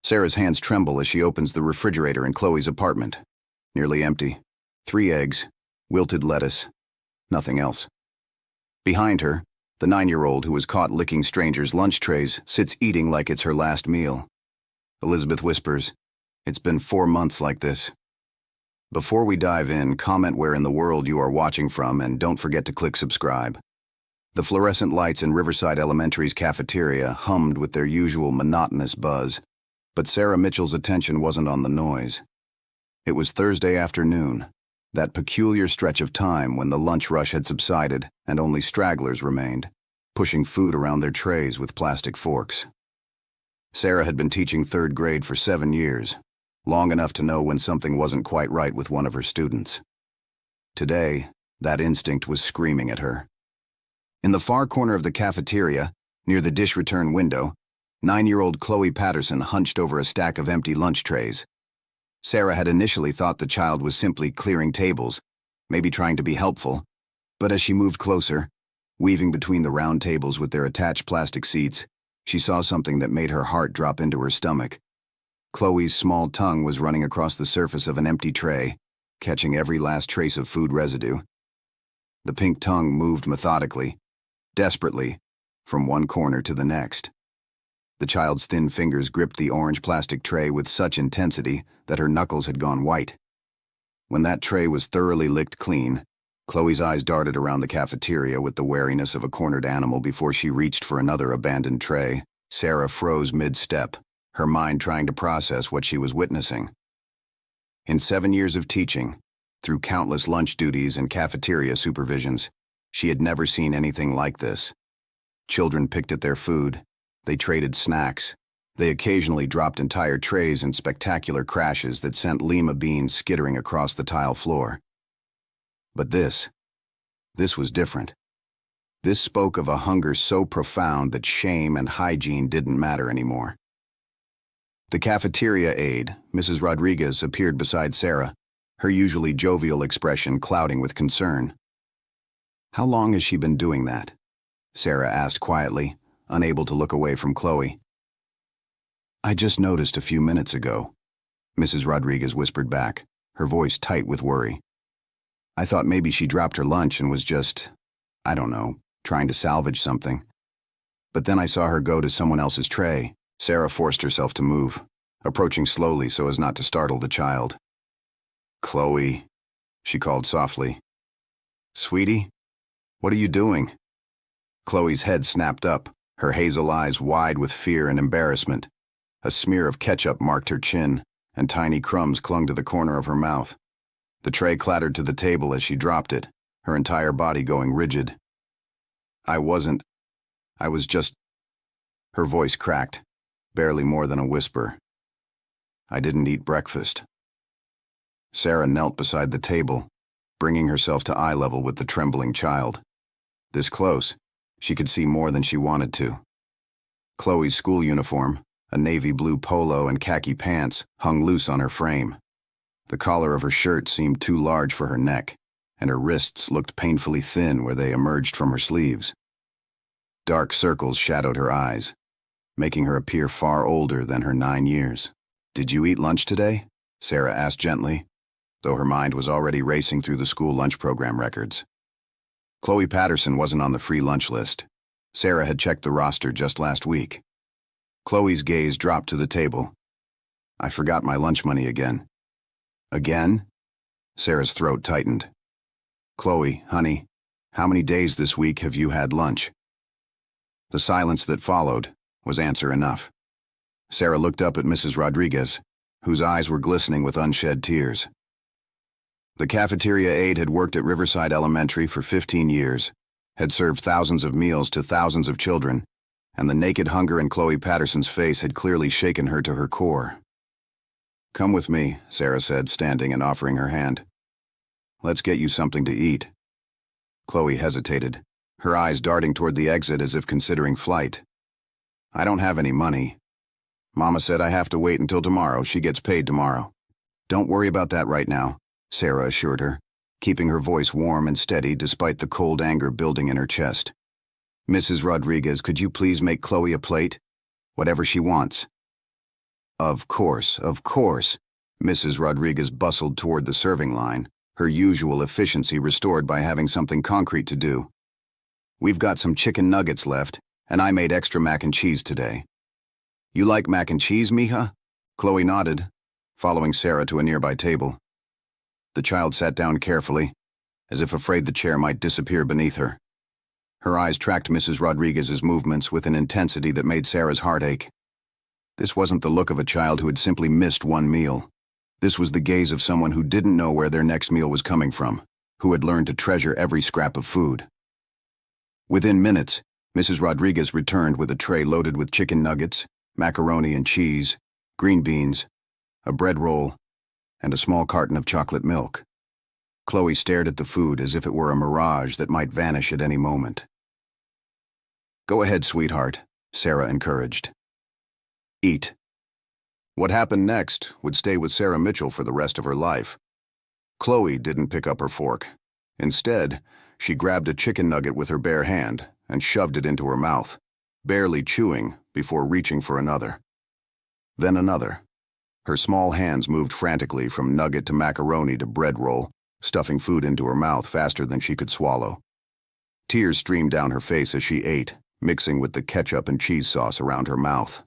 Sarah's hands tremble as she opens the refrigerator in Chloe's apartment. Nearly empty. 3 eggs, wilted lettuce, nothing else. Behind her, the 9-year-old who was caught licking strangers' lunch trays sits eating like it's her last meal. Elizabeth whispers, "It's been 4 months like this." Before we dive in, comment where in the world you are watching from and don't forget to click subscribe. The fluorescent lights in Riverside Elementary's cafeteria hummed with their usual monotonous buzz, but Sarah Mitchell's attention wasn't on the noise. It was Thursday afternoon, that peculiar stretch of time when the lunch rush had subsided and only stragglers remained, pushing food around their trays with plastic forks. Sarah had been teaching 3rd grade for 7 years, long enough to know when something wasn't quite right with one of her students. Today, that instinct was screaming at her. In the far corner of the cafeteria, near the dish return window, 9-year-old Chloe Patterson hunched over a stack of empty lunch trays. Sarah had initially thought the child was simply clearing tables, maybe trying to be helpful, but as she moved closer, weaving between the round tables with their attached plastic seats, she saw something that made her heart drop into her stomach. Chloe's small tongue was running across the surface of an empty tray, catching every last trace of food residue. The pink tongue moved methodically, desperately, from one corner to the next. The child's thin fingers gripped the orange plastic tray with such intensity that her knuckles had gone white. When that tray was thoroughly licked clean, Chloe's eyes darted around the cafeteria with the wariness of a cornered animal before she reached for another abandoned tray. Sarah froze mid-step, her mind trying to process what she was witnessing. In 7 years of teaching, through countless lunch duties and cafeteria supervisions, she had never seen anything like this. Children picked at their food, they traded snacks, they occasionally dropped entire trays in spectacular crashes that sent lima beans skittering across the tile floor. But this was different. This spoke of a hunger so profound that shame and hygiene didn't matter anymore. The cafeteria aide, Mrs. Rodriguez, appeared beside Sarah, her usually jovial expression clouding with concern. "How long has she been doing that?" Sarah asked quietly, unable to look away from Chloe. "I just noticed a few minutes ago," Mrs. Rodriguez whispered back, her voice tight with worry. "I thought maybe she dropped her lunch and was just, I don't know, trying to salvage something. But then I saw her go to someone else's tray." Sarah forced herself to move, approaching slowly so as not to startle the child. "Chloe," she called softly. "Sweetie, what are you doing?" Chloe's head snapped up, her hazel eyes wide with fear and embarrassment. A smear of ketchup marked her chin, and tiny crumbs clung to the corner of her mouth. The tray clattered to the table as she dropped it, her entire body going rigid. I was just..." Her voice cracked, barely more than a whisper. "I didn't eat breakfast." Sarah knelt beside the table, bringing herself to eye level with the trembling child. This close, she could see more than she wanted to. Chloe's school uniform, a navy blue polo and khaki pants, hung loose on her frame. The collar of her shirt seemed too large for her neck, and her wrists looked painfully thin where they emerged from her sleeves. Dark circles shadowed her eyes, making her appear far older than her 9 years. "Did you eat lunch today?" Sarah asked gently, though her mind was already racing through the school lunch program records. Chloe Patterson wasn't on the free lunch list. Sarah had checked the roster just last week. Chloe's gaze dropped to the table. "I forgot my lunch money again." "Again?" Sarah's throat tightened. "Chloe, honey, how many days this week have you had lunch?" The silence that followed was answer enough. Sarah looked up at Mrs. Rodriguez, whose eyes were glistening with unshed tears. The cafeteria aide had worked at Riverside Elementary for 15 years, had served thousands of meals to thousands of children, and the naked hunger in Chloe Patterson's face had clearly shaken her to her core. "Come with me," Sarah said, standing and offering her hand. "Let's get you something to eat." Chloe hesitated, her eyes darting toward the exit as if considering flight. "I don't have any money. Mama said I have to wait until tomorrow. She gets paid tomorrow." "Don't worry about that right now," Sarah assured her, keeping her voice warm and steady despite the cold anger building in her chest. "Mrs. Rodriguez, could you please make Chloe a plate? Whatever she wants." Of course, of course. Mrs. Rodriguez bustled toward the serving line, her usual efficiency restored by having something concrete to do. We've got some chicken nuggets left, and I made extra mac and cheese today. You like mac and cheese, mija? Chloe nodded, following Sarah to a nearby table. The child sat down carefully, as if afraid the chair might disappear beneath her. Her eyes tracked Mrs. Rodriguez's movements with an intensity that made Sarah's heart ache. This wasn't the look of a child who had simply missed one meal. This was the gaze of someone who didn't know where their next meal was coming from, who had learned to treasure every scrap of food. Within minutes, Mrs. Rodriguez returned with a tray loaded with chicken nuggets, macaroni and cheese, green beans, a bread roll, and a small carton of chocolate milk. Chloe stared at the food as if it were a mirage that might vanish at any moment. Go ahead, sweetheart, Sarah encouraged. Eat. What happened next would stay with Sarah Mitchell for the rest of her life. Chloe didn't pick up her fork. Instead, she grabbed a chicken nugget with her bare hand and shoved it into her mouth, barely chewing before reaching for another. Then another. Her small hands moved frantically from nugget to macaroni to bread roll, stuffing food into her mouth faster than she could swallow. Tears streamed down her face as she ate, mixing with the ketchup and cheese sauce around her mouth.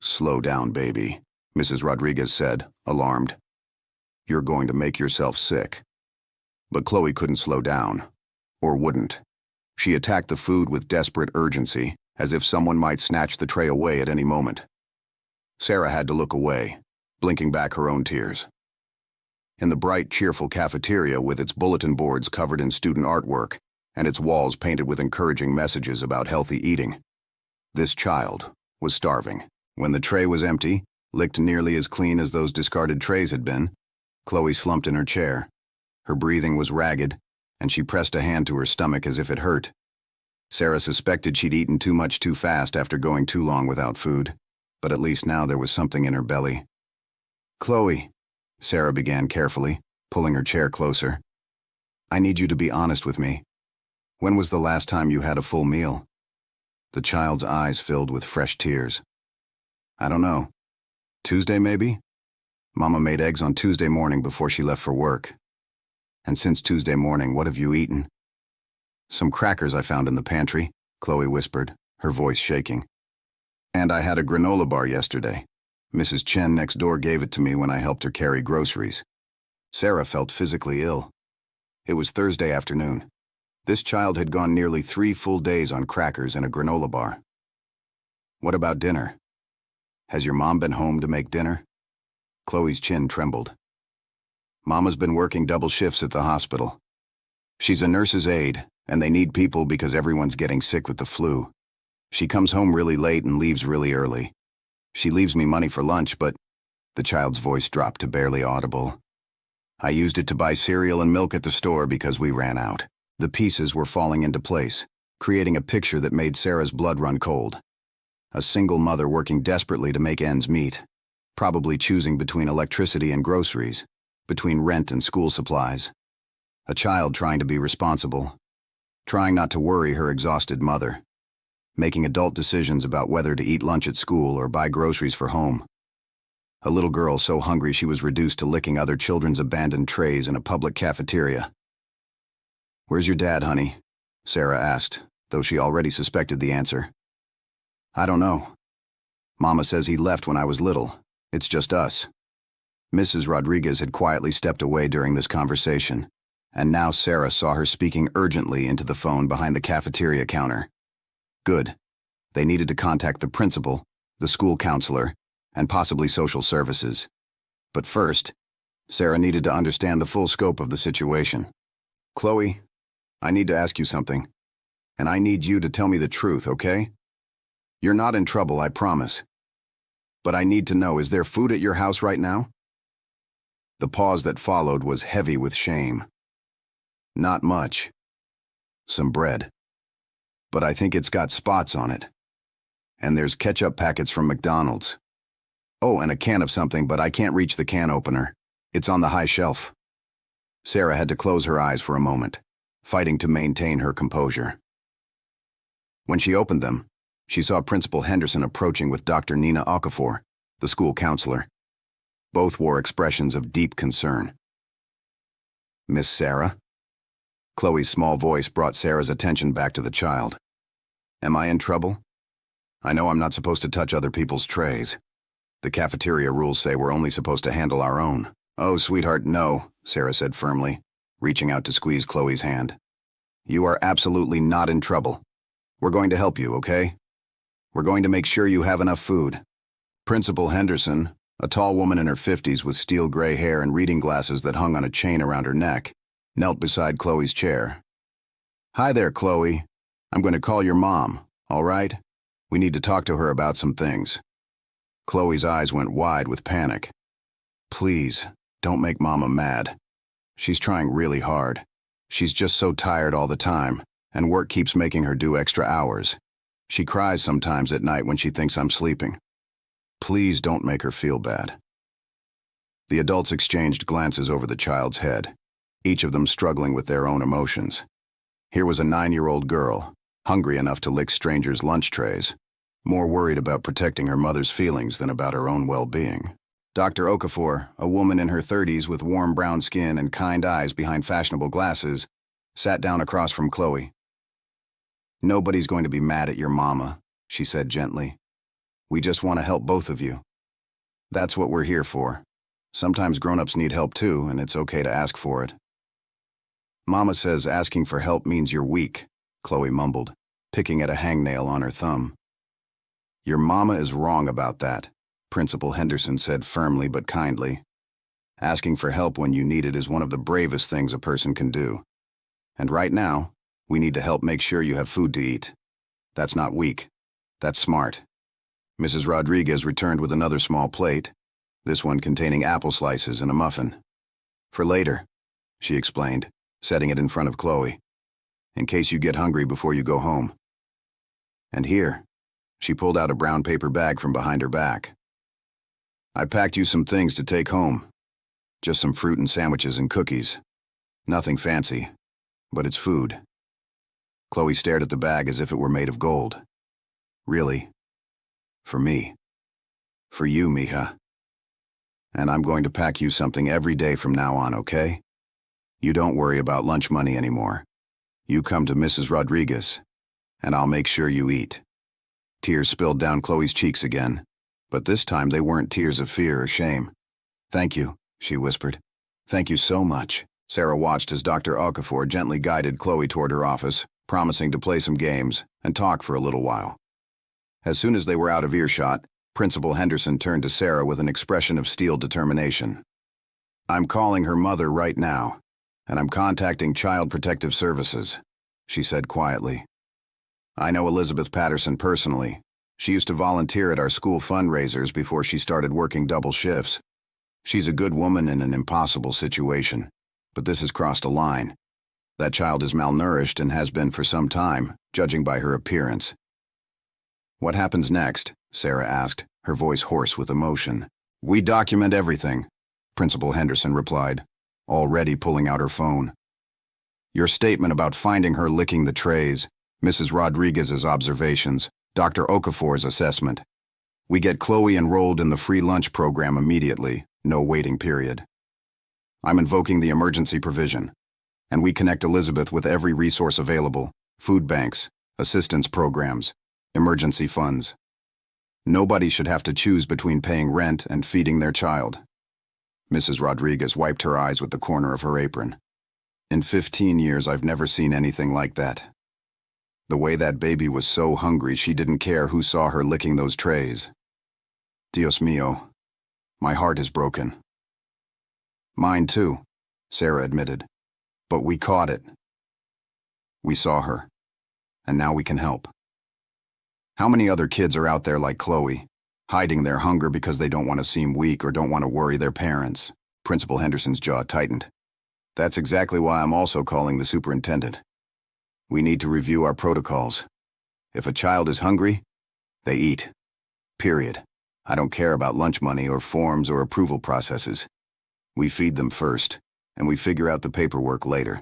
Slow down, baby, Mrs. Rodriguez said, alarmed. You're going to make yourself sick. But Chloe couldn't slow down, or wouldn't. She attacked the food with desperate urgency, as if someone might snatch the tray away at any moment. Sarah had to look away, blinking back her own tears. In the bright, cheerful cafeteria with its bulletin boards covered in student artwork and its walls painted with encouraging messages about healthy eating, this child was starving. When the tray was empty, licked nearly as clean as those discarded trays had been, Chloe slumped in her chair. Her breathing was ragged, and she pressed a hand to her stomach as if it hurt. Sarah suspected she'd eaten too much too fast after going too long without food, but at least now there was something in her belly. Chloe, Sarah began carefully, pulling her chair closer. I need you to be honest with me. When was the last time you had a full meal? The child's eyes filled with fresh tears. I don't know. Tuesday, maybe? Mama made eggs on Tuesday morning before she left for work. And since Tuesday morning, what have you eaten? Some crackers I found in the pantry, Chloe whispered, her voice shaking. And I had a granola bar yesterday. Mrs. Chen next door gave it to me when I helped her carry groceries. Sarah felt physically ill. It was Thursday afternoon. This child had gone nearly 3 full days on crackers and a granola bar. What about dinner? Has your mom been home to make dinner? Chloe's chin trembled. Mama's been working double shifts at the hospital. She's a nurse's aide, and they need people because everyone's getting sick with the flu. She comes home really late and leaves really early. She leaves me money for lunch, but the child's voice dropped to barely audible. I used it to buy cereal and milk at the store because we ran out. The pieces were falling into place, creating a picture that made Sarah's blood run cold. A single mother working desperately to make ends meet, probably choosing between electricity and groceries, between rent and school supplies. A child trying to be responsible, trying not to worry her exhausted mother, making adult decisions about whether to eat lunch at school or buy groceries for home. A little girl so hungry she was reduced to licking other children's abandoned trays in a public cafeteria. Where's your dad, honey? Sarah asked, though she already suspected the answer. I don't know. Mama says he left when I was little. It's just us. Mrs. Rodriguez had quietly stepped away during this conversation, and now Sarah saw her speaking urgently into the phone behind the cafeteria counter. Good. They needed to contact the principal, the school counselor, and possibly social services. But first, Sarah needed to understand the full scope of the situation. Chloe, I need to ask you something, and I need you to tell me the truth, okay? You're not in trouble, I promise. But I need to know, is there food at your house right now? The pause that followed was heavy with shame. Not much. Some bread. But I think it's got spots on it. And there's ketchup packets from McDonald's. Oh, and a can of something, but I can't reach the can opener. It's on the high shelf. Sarah had to close her eyes for a moment, fighting to maintain her composure. When she opened them, she saw Principal Henderson approaching with Dr. Nina Okafor, the school counselor. Both wore expressions of deep concern. Miss Sarah? Chloe's small voice brought Sarah's attention back to the child. Am I in trouble? I know I'm not supposed to touch other people's trays. The cafeteria rules say we're only supposed to handle our own. Oh, sweetheart, no, Sarah said firmly, reaching out to squeeze Chloe's hand. You are absolutely not in trouble. We're going to help you, okay? We're going to make sure you have enough food. Principal Henderson, a tall woman in her 50s with steel gray hair and reading glasses that hung on a chain around her neck, knelt beside Chloe's chair. Hi there, Chloe. I'm going to call your mom, all right? We need to talk to her about some things. Chloe's eyes went wide with panic. Please, don't make Mama mad. She's trying really hard. She's just so tired all the time, and work keeps making her do extra hours. She cries sometimes at night when she thinks I'm sleeping. Please don't make her feel bad. The adults exchanged glances over the child's head, each of them struggling with their own emotions. Here was a 9-year-old girl, hungry enough to lick strangers' lunch trays, more worried about protecting her mother's feelings than about her own well-being. Dr. Okafor, a woman in her 30s with warm brown skin and kind eyes behind fashionable glasses, sat down across from Chloe. Nobody's going to be mad at your mama, she said gently. We just want to help both of you. That's what we're here for. Sometimes grown-ups need help too, and it's okay to ask for it. Mama says asking for help means you're weak, Chloe mumbled, picking at a hangnail on her thumb. Your mama is wrong about that, Principal Henderson said firmly but kindly. Asking for help when you need it is one of the bravest things a person can do. And right now, we need to help make sure you have food to eat. That's not weak. That's smart. Mrs. Rodriguez returned with another small plate, this one containing apple slices and a muffin. For later, she explained, setting it in front of Chloe, in case you get hungry before you go home. And here, she pulled out a brown paper bag from behind her back. I packed you some things to take home. Just some fruit and sandwiches and cookies. Nothing fancy, but it's food. Chloe stared at the bag as if it were made of gold. Really? For me. For you, mija. And I'm going to pack you something every day from now on, okay? You don't worry about lunch money anymore. You come to Mrs. Rodriguez, and I'll make sure you eat. Tears spilled down Chloe's cheeks again, but this time they weren't tears of fear or shame. Thank you, she whispered. Thank you so much. Sarah watched as Dr. Okafor gently guided Chloe toward her office, promising to play some games and talk for a little while. As soon as they were out of earshot, Principal Henderson turned to Sarah with an expression of steel determination. I'm calling her mother right now, and I'm contacting Child Protective Services, she said quietly. I know Elizabeth Patterson personally. She used to volunteer at our school fundraisers before she started working double shifts. She's a good woman in an impossible situation, but this has crossed a line. That child is malnourished and has been for some time, judging by her appearance. What happens next? Sarah asked, her voice hoarse with emotion. We document everything, Principal Henderson replied, already pulling out her phone. Your statement about finding her licking the trays, Mrs. Rodriguez's observations, Dr. Okafor's assessment. We get Chloe enrolled in the free lunch program immediately, no waiting period. I'm invoking the emergency provision, and we connect Elizabeth with every resource available, food banks, assistance programs, emergency funds. Nobody should have to choose between paying rent and feeding their child. Mrs. Rodriguez wiped her eyes with the corner of her apron. In 15 years, I've never seen anything like that. The way that baby was so hungry she didn't care who saw her licking those trays. Dios mío, my heart is broken. Mine too, Sarah admitted. But we caught it. We saw her, and now we can help. How many other kids are out there like Chloe, hiding their hunger because they don't want to seem weak or don't want to worry their parents? Principal Henderson's jaw tightened. That's exactly why I'm also calling the superintendent. We need to review our protocols. If a child is hungry, they eat. Period. I don't care about lunch money or forms or approval processes. We feed them first, and we figure out the paperwork later.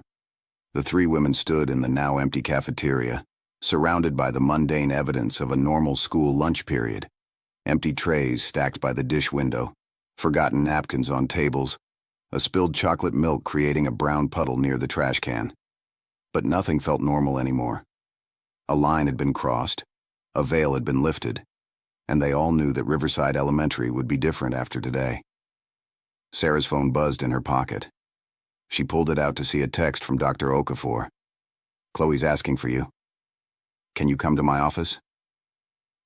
The three women stood in the now empty cafeteria, surrounded by the mundane evidence of a normal school lunch period, Empty trays stacked by the dish window, forgotten napkins on tables, a spilled chocolate milk creating a brown puddle near the trash can. But nothing felt normal anymore. A line had been crossed, a veil had been lifted, and they all knew that Riverside Elementary would be different after today. Sarah's phone buzzed in her pocket. She pulled it out to see a text from Dr. Okafor. "Chloe's asking for you. Can you come to my office?"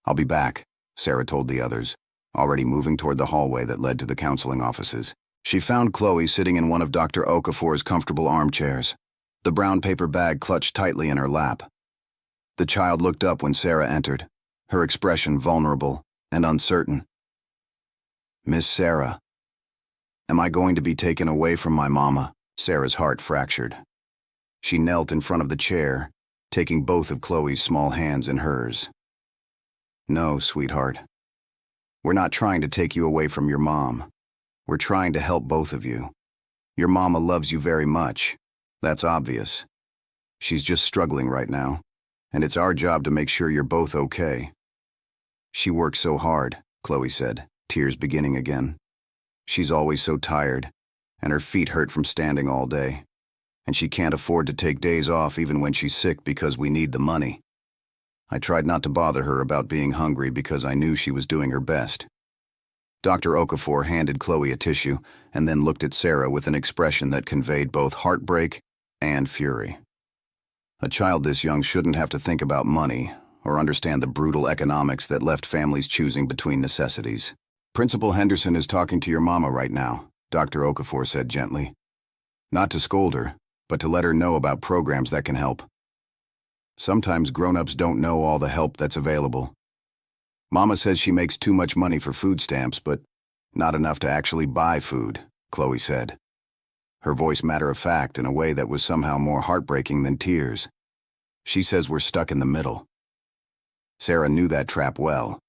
"I'll be back," Sarah told the others, already moving toward the hallway that led to the counseling offices. She found Chloe sitting in one of Dr. Okafor's comfortable armchairs, the brown paper bag clutched tightly in her lap. The child looked up when Sarah entered, her expression vulnerable and uncertain. "Miss Sarah, am I going to be taken away from my mama?" Sarah's heart fractured. She knelt in front of the chair, taking both of Chloe's small hands in hers. "No, sweetheart. We're not trying to take you away from your mom. We're trying to help both of you. Your mama loves you very much. That's obvious. She's just struggling right now, and it's our job to make sure you're both okay." "She works so hard," Chloe said, tears beginning again. "She's always so tired, and her feet hurt from standing all day. And she can't afford to take days off even when she's sick because we need the money. I tried not to bother her about being hungry because I knew she was doing her best." Dr. Okafor handed Chloe a tissue and then looked at Sarah with an expression that conveyed both heartbreak and fury. A child this young shouldn't have to think about money or understand the brutal economics that left families choosing between necessities. "Principal Henderson is talking to your mama right now," Dr. Okafor said gently. "Not to scold her, but to let her know about programs that can help. Sometimes grown-ups don't know all the help that's available. Mama says she makes too much money for food stamps, but not enough to actually buy food," Chloe said, her voice matter-of-fact in a way that was somehow more heartbreaking than tears. "She says we're stuck in the middle." Sarah knew that trap well.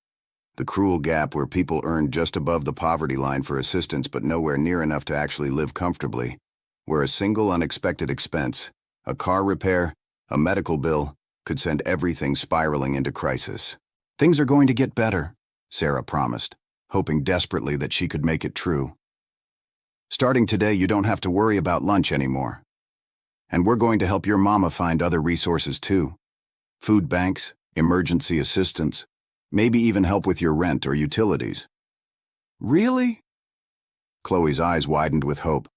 The cruel gap where people earned just above the poverty line for assistance but nowhere near enough to actually live comfortably, where a single unexpected expense, a car repair, a medical bill, could send everything spiraling into crisis. "Things are going to get better," Sarah promised, hoping desperately that she could make it true. "Starting today, you don't have to worry about lunch anymore. And we're going to help your mama find other resources too. Food banks, emergency assistance, maybe even help with your rent or utilities." "Really?" Chloe's eyes widened with hope.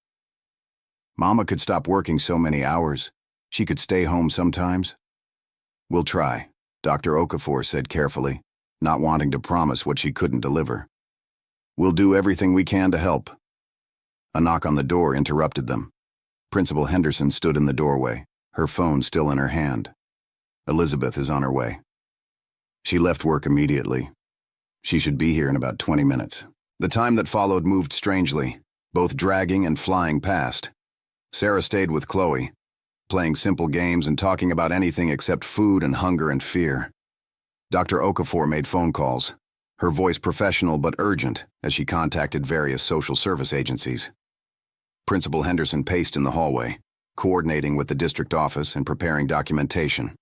"Mama could stop working so many hours. She could stay home sometimes." "We'll try," Dr. Okafor said carefully, not wanting to promise what she couldn't deliver. "We'll do everything we can to help." A knock on the door interrupted them. Principal Henderson stood in the doorway, her phone still in her hand. "Elizabeth is on her way." She left work immediately. She should be here in about 20 minutes. The time that followed moved strangely, both dragging and flying past. Sarah stayed with Chloe, playing simple games and talking about anything except food and hunger and fear. Dr. Okafor made phone calls, her voice professional but urgent as she contacted various social service agencies. Principal Henderson paced in the hallway, coordinating with the district office and preparing documentation.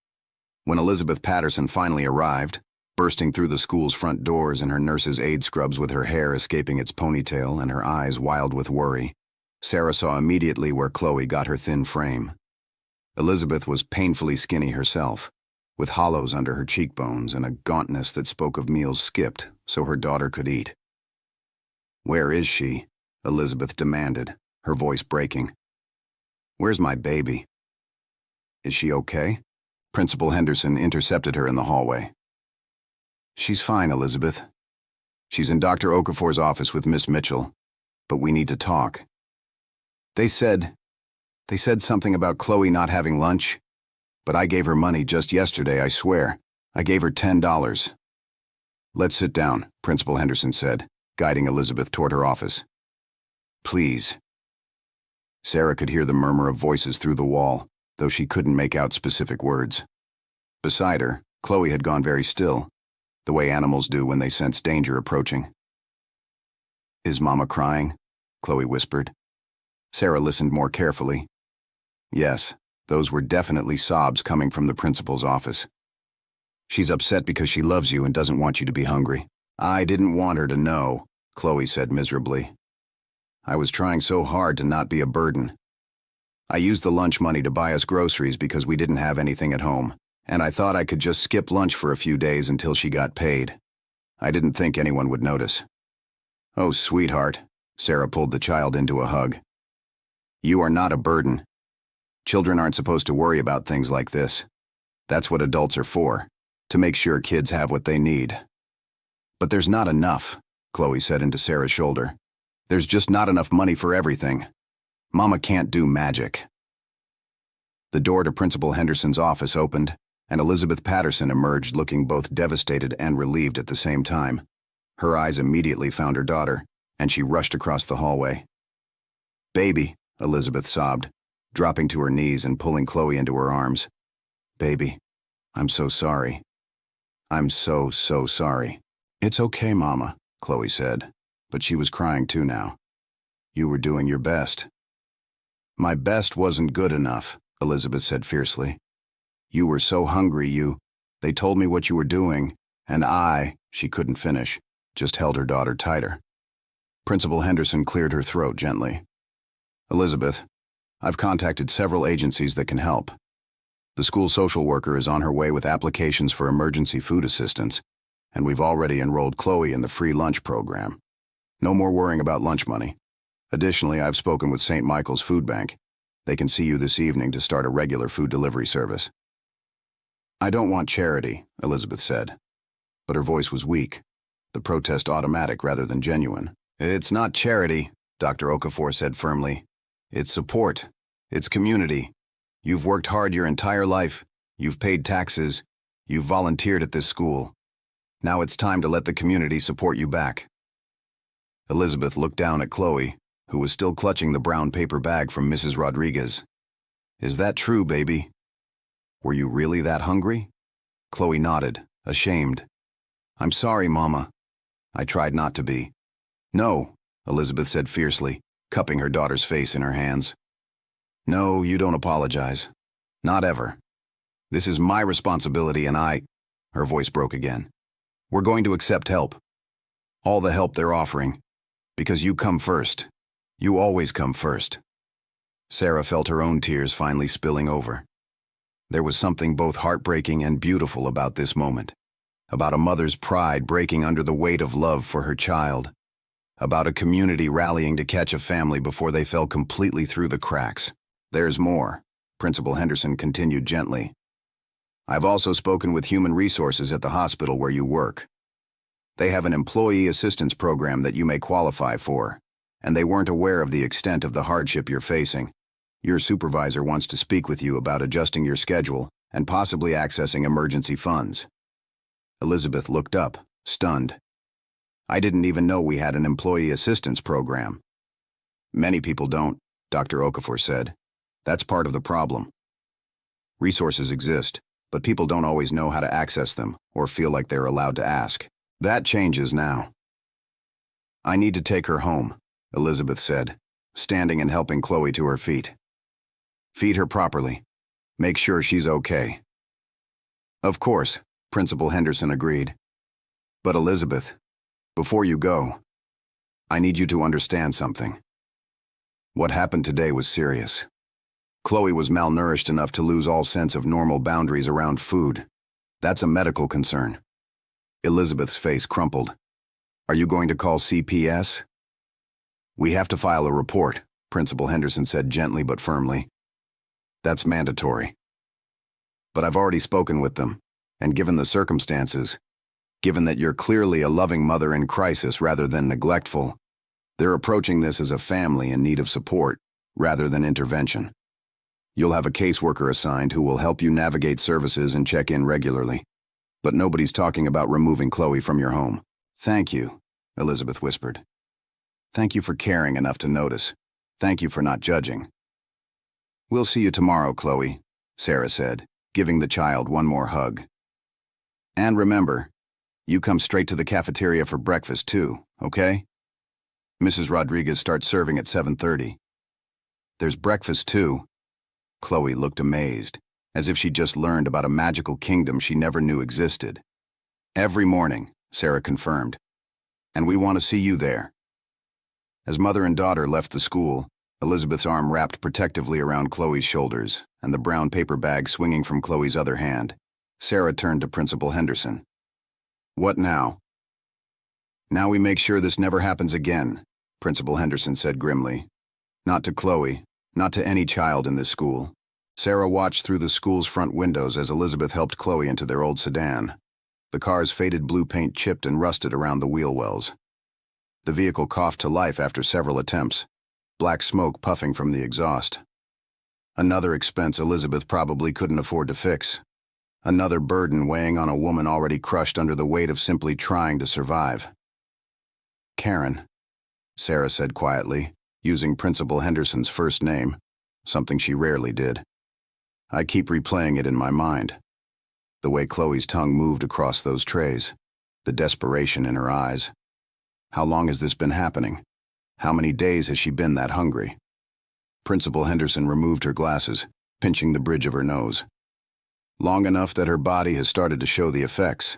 When Elizabeth Patterson finally arrived, bursting through the school's front doors in her nurse's aide scrubs with her hair escaping its ponytail and her eyes wild with worry, Sarah saw immediately where Chloe got her thin frame. Elizabeth was painfully skinny herself, with hollows under her cheekbones and a gauntness that spoke of meals skipped so her daughter could eat. "Where is she?" Elizabeth demanded, her voice breaking. "Where's my baby?" "Is she okay?" Principal Henderson intercepted her in the hallway. "She's fine, Elizabeth. She's in Dr. Okafor's office with Miss Mitchell, but we need to talk. They said something about Chloe not having lunch, but I gave her money just yesterday, I swear. I gave her $10. "Let's sit down," Principal Henderson said, guiding Elizabeth toward her office. "Please." Sarah could hear the murmur of voices through the wall, though she couldn't make out specific words. Beside her, Chloe had gone very still, the way animals do when they sense danger approaching. "Is Mama crying?" Chloe whispered. Sarah listened more carefully. Yes, those were definitely sobs coming from the principal's office. "She's upset because she loves you and doesn't want you to be hungry," I didn't want her to know, Chloe said miserably. I was trying so hard to not be a burden. I used the lunch money to buy us groceries because we didn't have anything at home, and I thought I could just skip lunch for a few days until she got paid. I didn't think anyone would notice. Oh, sweetheart, Sarah pulled the child into a hug. You are not a burden. Children aren't supposed to worry about things like this. That's what adults are for, to make sure kids have what they need. But there's not enough, Chloe said into Sarah's shoulder. There's just not enough money for everything. Mama can't do magic. The door to Principal Henderson's office opened, and Elizabeth Patterson emerged looking both devastated and relieved at the same time. Her eyes immediately found her daughter, and she rushed across the hallway. Baby, Elizabeth sobbed, dropping to her knees and pulling Chloe into her arms. Baby, I'm so sorry. I'm so sorry. It's okay, Mama, Chloe said, but she was crying too now. You were doing your best. My best wasn't good enough, Elizabeth said fiercely. You were so hungry, they told me what you were doing, and she couldn't finish, just held her daughter tighter. Principal Henderson cleared her throat gently. Elizabeth, I've contacted several agencies that can help. The school social worker is on her way with applications for emergency food assistance, and we've already enrolled Chloe in the free lunch program. No more worrying about lunch money. Additionally, I've spoken with St. Michael's Food Bank. They can see you this evening to start a regular food delivery service. I don't want charity, Elizabeth said, but her voice was weak, the protest automatic rather than genuine. It's not charity, Dr. Okafor said firmly. It's support. It's community. You've worked hard your entire life. You've paid taxes. You've volunteered at this school. Now it's time to let the community support you back. Elizabeth looked down at Chloe, who was still clutching the brown paper bag from Mrs. Rodriguez. Is that true, baby? Were you really that hungry? Chloe nodded, ashamed. I'm sorry, Mama. I tried not to be. No, Elizabeth said fiercely, cupping her daughter's face in her hands. No, you don't apologize. Not ever. This is my responsibility and her voice broke again. We're going to accept help. All the help they're offering. Because you come first. You always come first. Sarah felt her own tears finally spilling over. There was something both heartbreaking and beautiful about this moment. About a mother's pride breaking under the weight of love for her child. About a community rallying to catch a family before they fell completely through the cracks. There's more, Principal Henderson continued gently. I've also spoken with Human Resources at the hospital where you work. They have an employee assistance program that you may qualify for, and they weren't aware of the extent of the hardship you're facing. Your supervisor wants to speak with you about adjusting your schedule and possibly accessing emergency funds. Elizabeth looked up, stunned. I didn't even know we had an employee assistance program. Many people don't, Dr. Okafor said. That's part of the problem. Resources exist, but people don't always know how to access them or feel like they're allowed to ask. That changes now. I need to take her home, Elizabeth said, standing and helping Chloe to her feet. Feed her properly. Make sure she's okay. Of course, Principal Henderson agreed. But Elizabeth, before you go, I need you to understand something. What happened today was serious. Chloe was malnourished enough to lose all sense of normal boundaries around food. That's a medical concern. Elizabeth's face crumpled. Are you going to call CPS? We have to file a report, Principal Henderson said gently but firmly. That's mandatory. But I've already spoken with them, and given the circumstances, given that you're clearly a loving mother in crisis rather than neglectful, they're approaching this as a family in need of support rather than intervention. You'll have a caseworker assigned who will help you navigate services and check in regularly. But nobody's talking about removing Chloe from your home. Thank you, Elizabeth whispered. Thank you for caring enough to notice. Thank you for not judging. We'll see you tomorrow, Chloe, Sarah said, giving the child one more hug. And remember, you come straight to the cafeteria for breakfast too, okay? Mrs. Rodriguez starts serving at 7:30. There's breakfast too. Chloe looked amazed, as if she'd just learned about a magical kingdom she never knew existed. Every morning, Sarah confirmed, And we want to see you there." As mother and daughter left the school, Elizabeth's arm wrapped protectively around Chloe's shoulders, and the brown paper bag swinging from Chloe's other hand, Sarah turned to Principal Henderson. "What now?" "Now we make sure this never happens again," Principal Henderson said grimly. "Not to Chloe, not to any child in this school." Sarah watched through the school's front windows as Elizabeth helped Chloe into their old sedan. The car's faded blue paint chipped and rusted around the wheel wells. The vehicle coughed to life after several attempts, black smoke puffing from the exhaust. Another expense Elizabeth probably couldn't afford to fix. Another burden weighing on a woman already crushed under the weight of simply trying to survive. "Karen," Sarah said quietly, using Principal Henderson's first name, something she rarely did. "I keep replaying it in my mind. The way Chloe's tongue moved across those trays, the desperation in her eyes. How long has this been happening? How many days has she been that hungry?" Principal Henderson removed her glasses, pinching the bridge of her nose. "Long enough that her body has started to show the effects.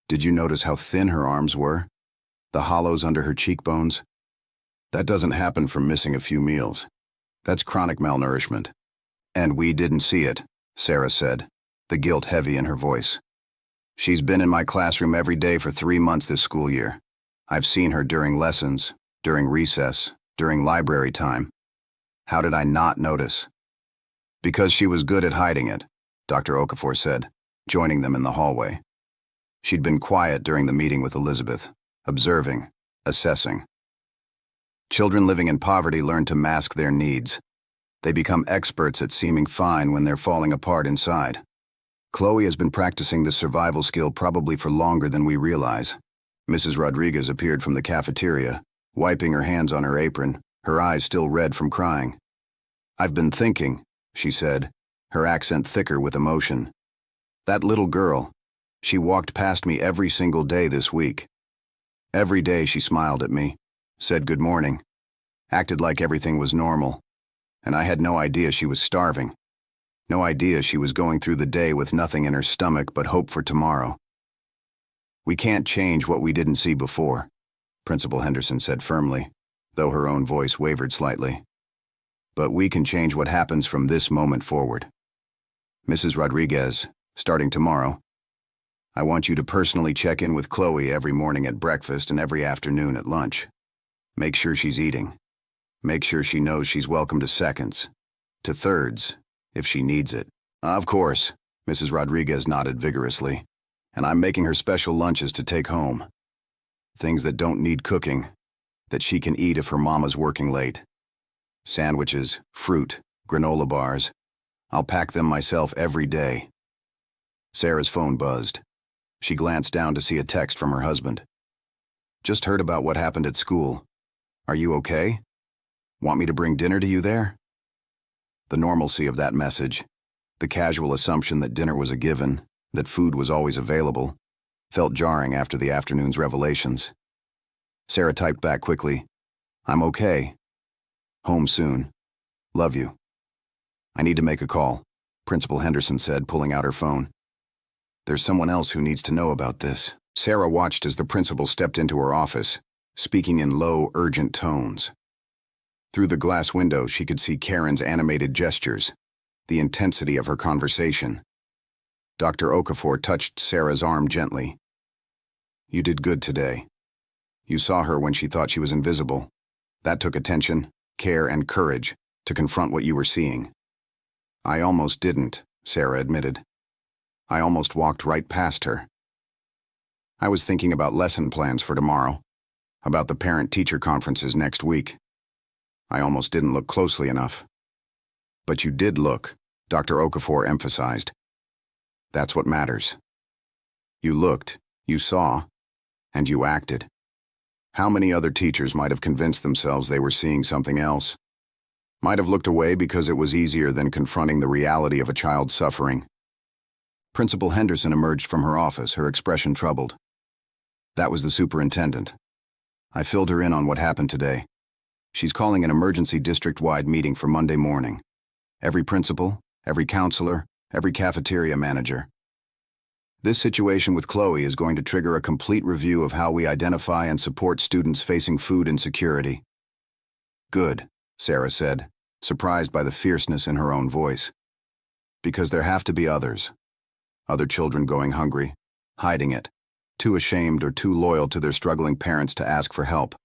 Did you notice how thin her arms were? The hollows under her cheekbones? That doesn't happen from missing a few meals. That's chronic malnourishment. And we didn't see it," Sarah said, the guilt heavy in her voice. "She's been in my classroom every day for 3 months this school year. I've seen her during lessons, during recess, during library time. How did I not notice?" "Because she was good at hiding it," Dr. Okafor said, joining them in the hallway. She'd been quiet during the meeting with Elizabeth, observing, assessing. Children living in poverty learn to mask their needs. They become experts at seeming fine when they're falling apart inside. Chloe has been practicing this survival skill probably for longer than we realize. Mrs. Rodriguez appeared from the cafeteria, wiping her hands on her apron, her eyes still red from crying. "I've been thinking," she said, her accent thicker with emotion. "That little girl, she walked past me every single day this week. Every day she smiled at me, said good morning, acted like everything was normal, and I had no idea she was starving. No idea she was going through the day with nothing in her stomach but hope for tomorrow." "We can't change what we didn't see before," Principal Henderson said firmly, though her own voice wavered slightly. "But we can change what happens from this moment forward. Mrs. Rodriguez, starting tomorrow, I want you to personally check in with Chloe every morning at breakfast and every afternoon at lunch. Make sure she's eating. Make sure she knows she's welcome to seconds, to thirds, if she needs it." "Of course," Mrs. Rodriguez nodded vigorously. "And I'm making her special lunches to take home. Things that don't need cooking, that she can eat if her mama's working late. Sandwiches, fruit, granola bars. I'll pack them myself every day." Sarah's phone buzzed. She glanced down to see a text from her husband. "Just heard about what happened at school. Are you okay? Want me to bring dinner to you there?" The normalcy of that message, the casual assumption that dinner was a given, that food was always available, felt jarring after the afternoon's revelations. Sarah typed back quickly, "I'm okay. Home soon. Love you." "I need to make a call," Principal Henderson said, pulling out her phone. "There's someone else who needs to know about this." Sarah watched as the principal stepped into her office, speaking in low, urgent tones. Through the glass window, she could see Karen's animated gestures, the intensity of her conversation. Dr. Okafor touched Sarah's arm gently. "You did good today. You saw her when she thought she was invisible. That took attention, care, and courage to confront what you were seeing." "I almost didn't," Sarah admitted. "I almost walked right past her. I was thinking about lesson plans for tomorrow, about the parent-teacher conferences next week. I almost didn't look closely enough." "But you did look," Dr. Okafor emphasized. "That's what matters. You looked, you saw, and you acted. How many other teachers might have convinced themselves they were seeing something else? Might have looked away because it was easier than confronting the reality of a child's suffering." Principal Henderson emerged from her office, her expression troubled. "That was the superintendent. I filled her in on what happened today. She's calling an emergency district-wide meeting for Monday morning. Every principal, every counselor, every cafeteria manager. This situation with Chloe is going to trigger a complete review of how we identify and support students facing food insecurity. Good, Sarah said, surprised by the fierceness in her own voice. Because there have to be others. Other children going hungry, hiding it, too ashamed or too loyal to their struggling parents to ask for help.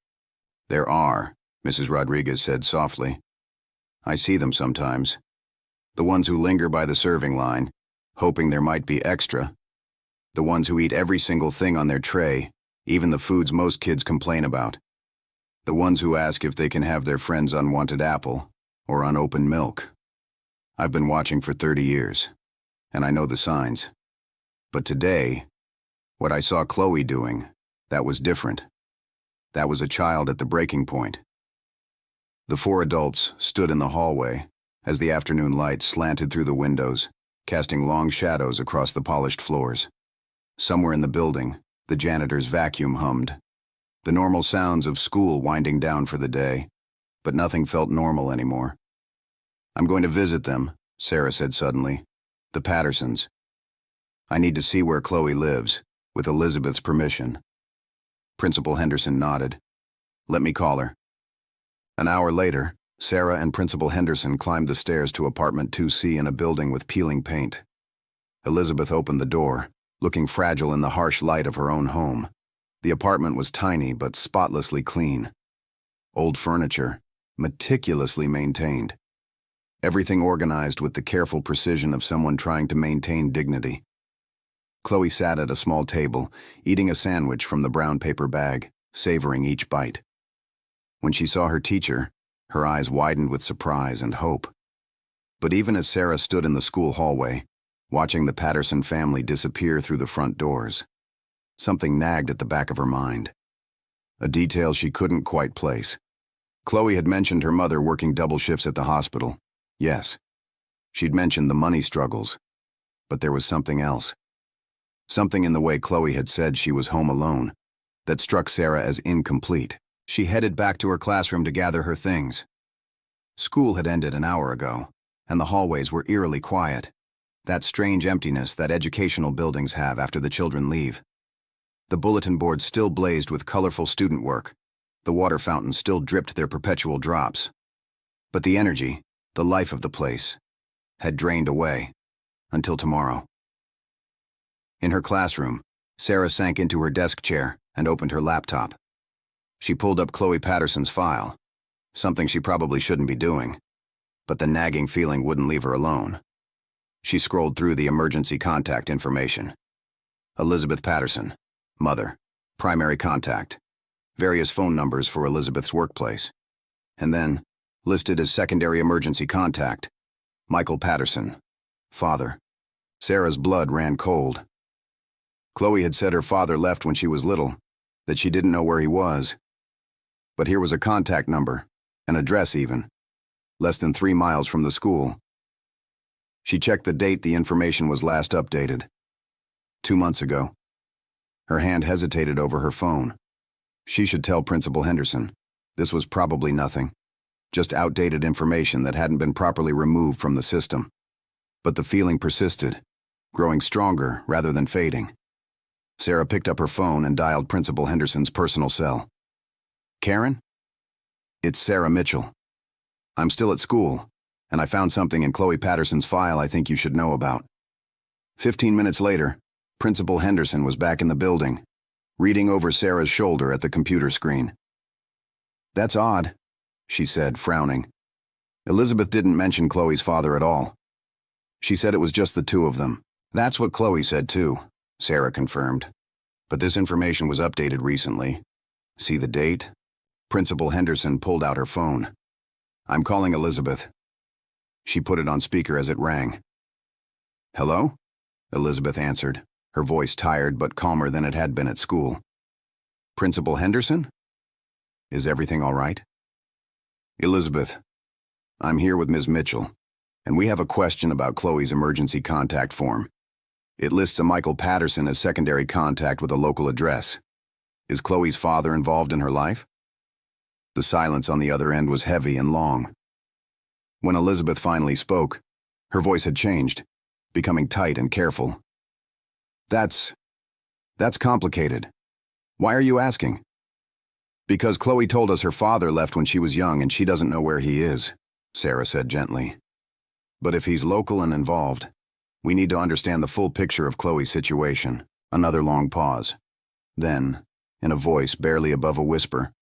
There are, Mrs. Rodriguez said softly. I see them sometimes. The ones who linger by the serving line, hoping there might be extra. The ones who eat every single thing on their tray, even the foods most kids complain about. The ones who ask if they can have their friend's unwanted apple or unopened milk. I've been watching for 30 years, and I know the signs. But today, what I saw Chloe doing, that was different. That was a child at the breaking point. The four adults stood in the hallway as the afternoon light slanted through the windows, casting long shadows across the polished floors. Somewhere in the building, the janitor's vacuum hummed. The normal sounds of school winding down for the day, but nothing felt normal anymore. I'm going to visit them, Sarah said suddenly. The Pattersons. I need to see where Chloe lives, with Elizabeth's permission. Principal Henderson nodded. Let me call her. An hour later, Sarah and Principal Henderson climbed the stairs to apartment 2C in a building with peeling paint. Elizabeth opened the door, looking fragile in the harsh light of her own home. The apartment was tiny but spotlessly clean. Old furniture, meticulously maintained. Everything organized with the careful precision of someone trying to maintain dignity. Chloe sat at a small table, eating a sandwich from the brown paper bag, savoring each bite. When she saw her teacher, her eyes widened with surprise and hope. But even as Sarah stood in the school hallway, watching the Patterson family disappear through the front doors, something nagged at the back of her mind. A detail she couldn't quite place. Chloe had mentioned her mother working double shifts at the hospital. Yes. She'd mentioned the money struggles. But there was something else. Something in the way Chloe had said she was home alone that struck Sarah as incomplete. She headed back to her classroom to gather her things. School had ended an hour ago, and the hallways were eerily quiet. That strange emptiness that educational buildings have after the children leave. The bulletin board still blazed with colorful student work. The water fountains still dripped their perpetual drops. But the energy, the life of the place, had drained away. Until tomorrow. In her classroom, Sarah sank into her desk chair and opened her laptop. She pulled up Chloe Patterson's file, something she probably shouldn't be doing, but the nagging feeling wouldn't leave her alone. She scrolled through the emergency contact information. Elizabeth Patterson, mother, primary contact, various phone numbers for Elizabeth's workplace, and then, listed as secondary emergency contact, Michael Patterson, father. Sarah's blood ran cold. Chloe had said her father left when she was little, that she didn't know where he was. But here was a contact number, an address even, less than 3 miles from the school. She checked the date the information was last updated. 2 months ago. Her hand hesitated over her phone. She should tell Principal Henderson. This was probably nothing. Just outdated information that hadn't been properly removed from the system. But the feeling persisted, growing stronger rather than fading. Sarah picked up her phone and dialed Principal Henderson's personal cell. Karen? It's Sarah Mitchell. I'm still at school, and I found something in Chloe Patterson's file I think you should know about. 15 minutes later, Principal Henderson was back in the building, reading over Sarah's shoulder at the computer screen. That's odd, she said, frowning. Elizabeth didn't mention Chloe's father at all. She said it was just the two of them. That's what Chloe said too, Sarah confirmed. But this information was updated recently. See the date? Principal Henderson pulled out her phone. I'm calling Elizabeth. She put it on speaker as it rang. Hello? Elizabeth answered, her voice tired but calmer than it had been at school. Principal Henderson? Is everything all right? Elizabeth, I'm here with Ms. Mitchell, and we have a question about Chloe's emergency contact form. It lists a Michael Patterson as secondary contact with a local address. Is Chloe's father involved in her life? The silence on the other end was heavy and long. When Elizabeth finally spoke, her voice had changed, becoming tight and careful. That's complicated. Why are you asking? Because Chloe told us her father left when she was young and she doesn't know where he is, Sarah said gently. But if he's local and involved, we need to understand the full picture of Chloe's situation. Another long pause. Then, in a voice barely above a whisper,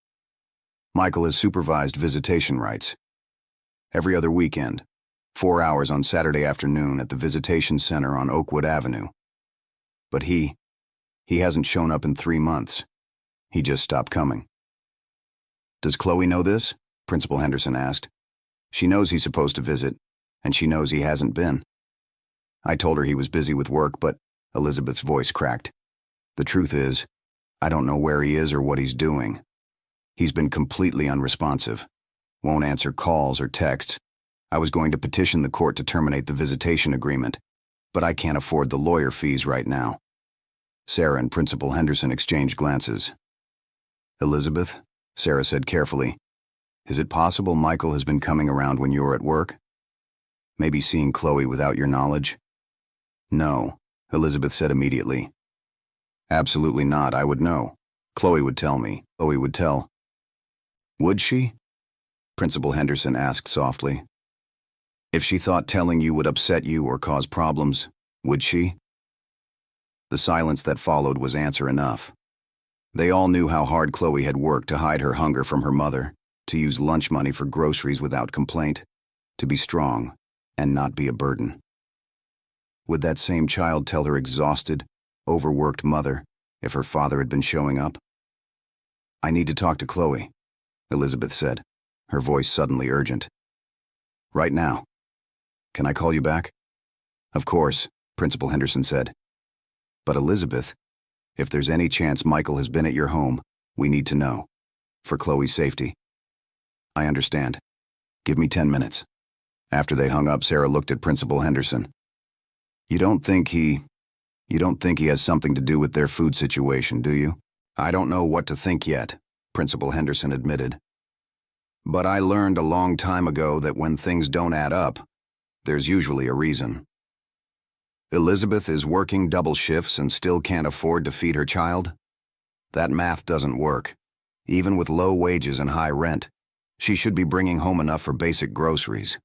Michael has supervised visitation rights. Every other weekend, 4 hours on Saturday afternoon at the Visitation Center on Oakwood Avenue. But he hasn't shown up in 3 months. He just stopped coming. Does Chloe know this? Principal Henderson asked. She knows he's supposed to visit, and she knows he hasn't been. I told her he was busy with work, but Elizabeth's voice cracked. The truth is, I don't know where he is or what he's doing. He's been completely unresponsive. Won't answer calls or texts. I was going to petition the court to terminate the visitation agreement, but I can't afford the lawyer fees right now. Sarah and Principal Henderson exchanged glances. Elizabeth, Sarah said carefully, is it possible Michael has been coming around when you're at work? Maybe seeing Chloe without your knowledge? No, Elizabeth said immediately. Absolutely not, I would know. Chloe would tell me. Chloe would tell. Would she? Principal Henderson asked softly. If she thought telling you would upset you or cause problems, would she? The silence that followed was answer enough. They all knew how hard Chloe had worked to hide her hunger from her mother, to use lunch money for groceries without complaint, to be strong and not be a burden. Would that same child tell her exhausted, overworked mother if her father had been showing up? I need to talk to Chloe, Elizabeth said, her voice suddenly urgent. Right now. Can I call you back? Of course, Principal Henderson said. But Elizabeth, if there's any chance Michael has been at your home, we need to know. For Chloe's safety. I understand. Give me 10 minutes. After they hung up, Sarah looked at Principal Henderson. You don't think he has something to do with their food situation, do you? I don't know what to think yet, Principal Henderson admitted. But I learned a long time ago that when things don't add up, there's usually a reason. Elizabeth is working double shifts and still can't afford to feed her child? That math doesn't work. Even with low wages and high rent, she should be bringing home enough for basic groceries.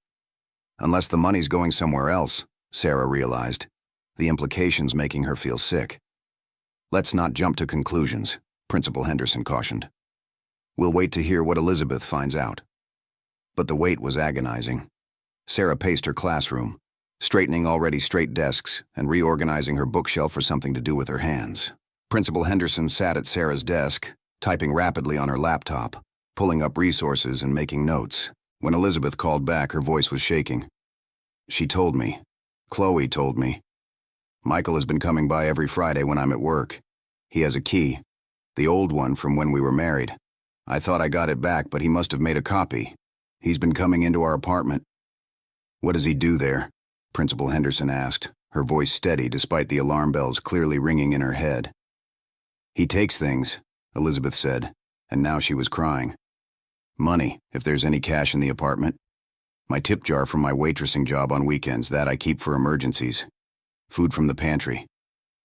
Unless the money's going somewhere else, Sarah realized, the implications making her feel sick. Let's not jump to conclusions, Principal Henderson cautioned. We'll wait to hear what Elizabeth finds out. But the wait was agonizing. Sarah paced her classroom, straightening already straight desks and reorganizing her bookshelf for something to do with her hands. Principal Henderson sat at Sarah's desk, typing rapidly on her laptop, pulling up resources and making notes. When Elizabeth called back, her voice was shaking. She told me. Chloe told me. Michael has been coming by every Friday when I'm at work. He has a key, the old one from when we were married. I thought I got it back, but he must have made a copy. He's been coming into our apartment. What does he do there? Principal Henderson asked, her voice steady despite the alarm bells clearly ringing in her head. He takes things, Elizabeth said, and now she was crying. Money, if there's any cash in the apartment. My tip jar from my waitressing job on weekends, that I keep for emergencies. Food from the pantry.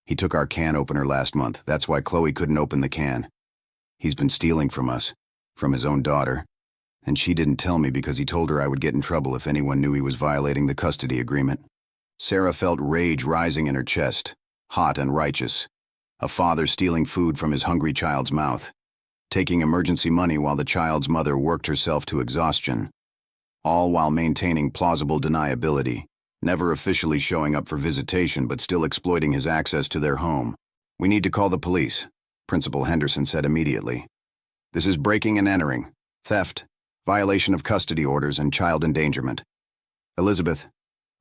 He took our can opener last month, that's why Chloe couldn't open the can. He's been stealing from us, from his own daughter. And she didn't tell me because he told her I would get in trouble if anyone knew he was violating the custody agreement. Sarah felt rage rising in her chest, hot and righteous. A father stealing food from his hungry child's mouth, taking emergency money while the child's mother worked herself to exhaustion, all while maintaining plausible deniability, never officially showing up for visitation but still exploiting his access to their home. We need to call the police, Principal Henderson said immediately. This is breaking and entering, theft, violation of custody orders, and child endangerment. Elizabeth,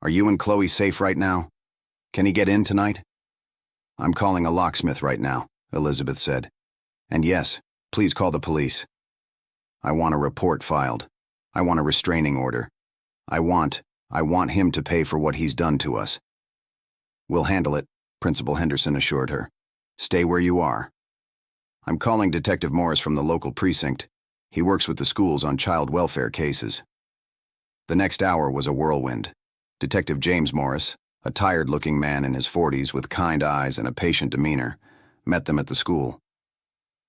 are you and Chloe safe right now? Can he get in tonight? I'm calling a locksmith right now, Elizabeth said. And yes, please call the police. I want a report filed. I want a restraining order. I want him to pay for what he's done to us. We'll handle it, Principal Henderson assured her. Stay where you are. I'm calling Detective Morris from the local precinct. He works with the schools on child welfare cases. The next hour was a whirlwind. Detective James Morris, a tired-looking man in his 40s with kind eyes and a patient demeanor, met them at the school.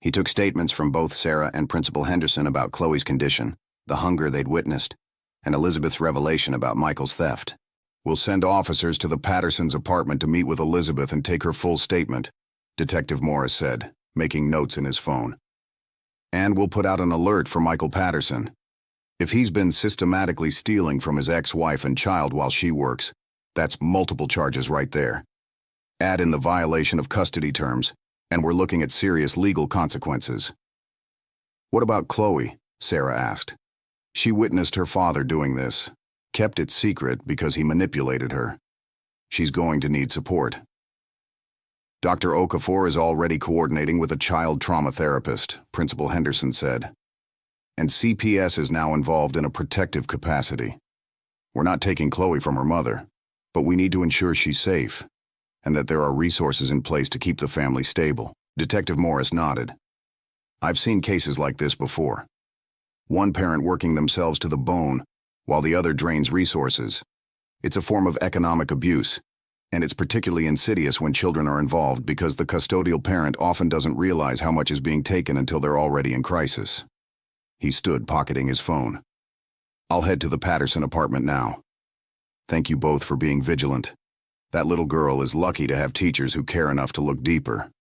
He took statements from both Sarah and Principal Henderson about Chloe's condition, the hunger they'd witnessed, and Elizabeth's revelation about Michael's theft. "We'll send officers to the Pattersons' apartment to meet with Elizabeth and take her full statement," Detective Morris said, making notes in his phone. "And we'll put out an alert for Michael Patterson. If he's been systematically stealing from his ex-wife and child while she works, that's multiple charges right there. Add in the violation of custody terms, and we're looking at serious legal consequences." "What about Chloe?" Sarah asked. "She witnessed her father doing this, kept it secret because he manipulated her. She's going to need support." "Dr. Okafor is already coordinating with a child trauma therapist," Principal Henderson said. "And CPS is now involved in a protective capacity. We're not taking Chloe from her mother, but we need to ensure she's safe, and that there are resources in place to keep the family stable." Detective Morris nodded. "I've seen cases like this before. One parent working themselves to the bone while the other drains resources. It's a form of economic abuse, and it's particularly insidious when children are involved because the custodial parent often doesn't realize how much is being taken until they're already in crisis." He stood, pocketing his phone. "I'll head to the Patterson apartment now. Thank you both for being vigilant. That little girl is lucky to have teachers who care enough to look deeper."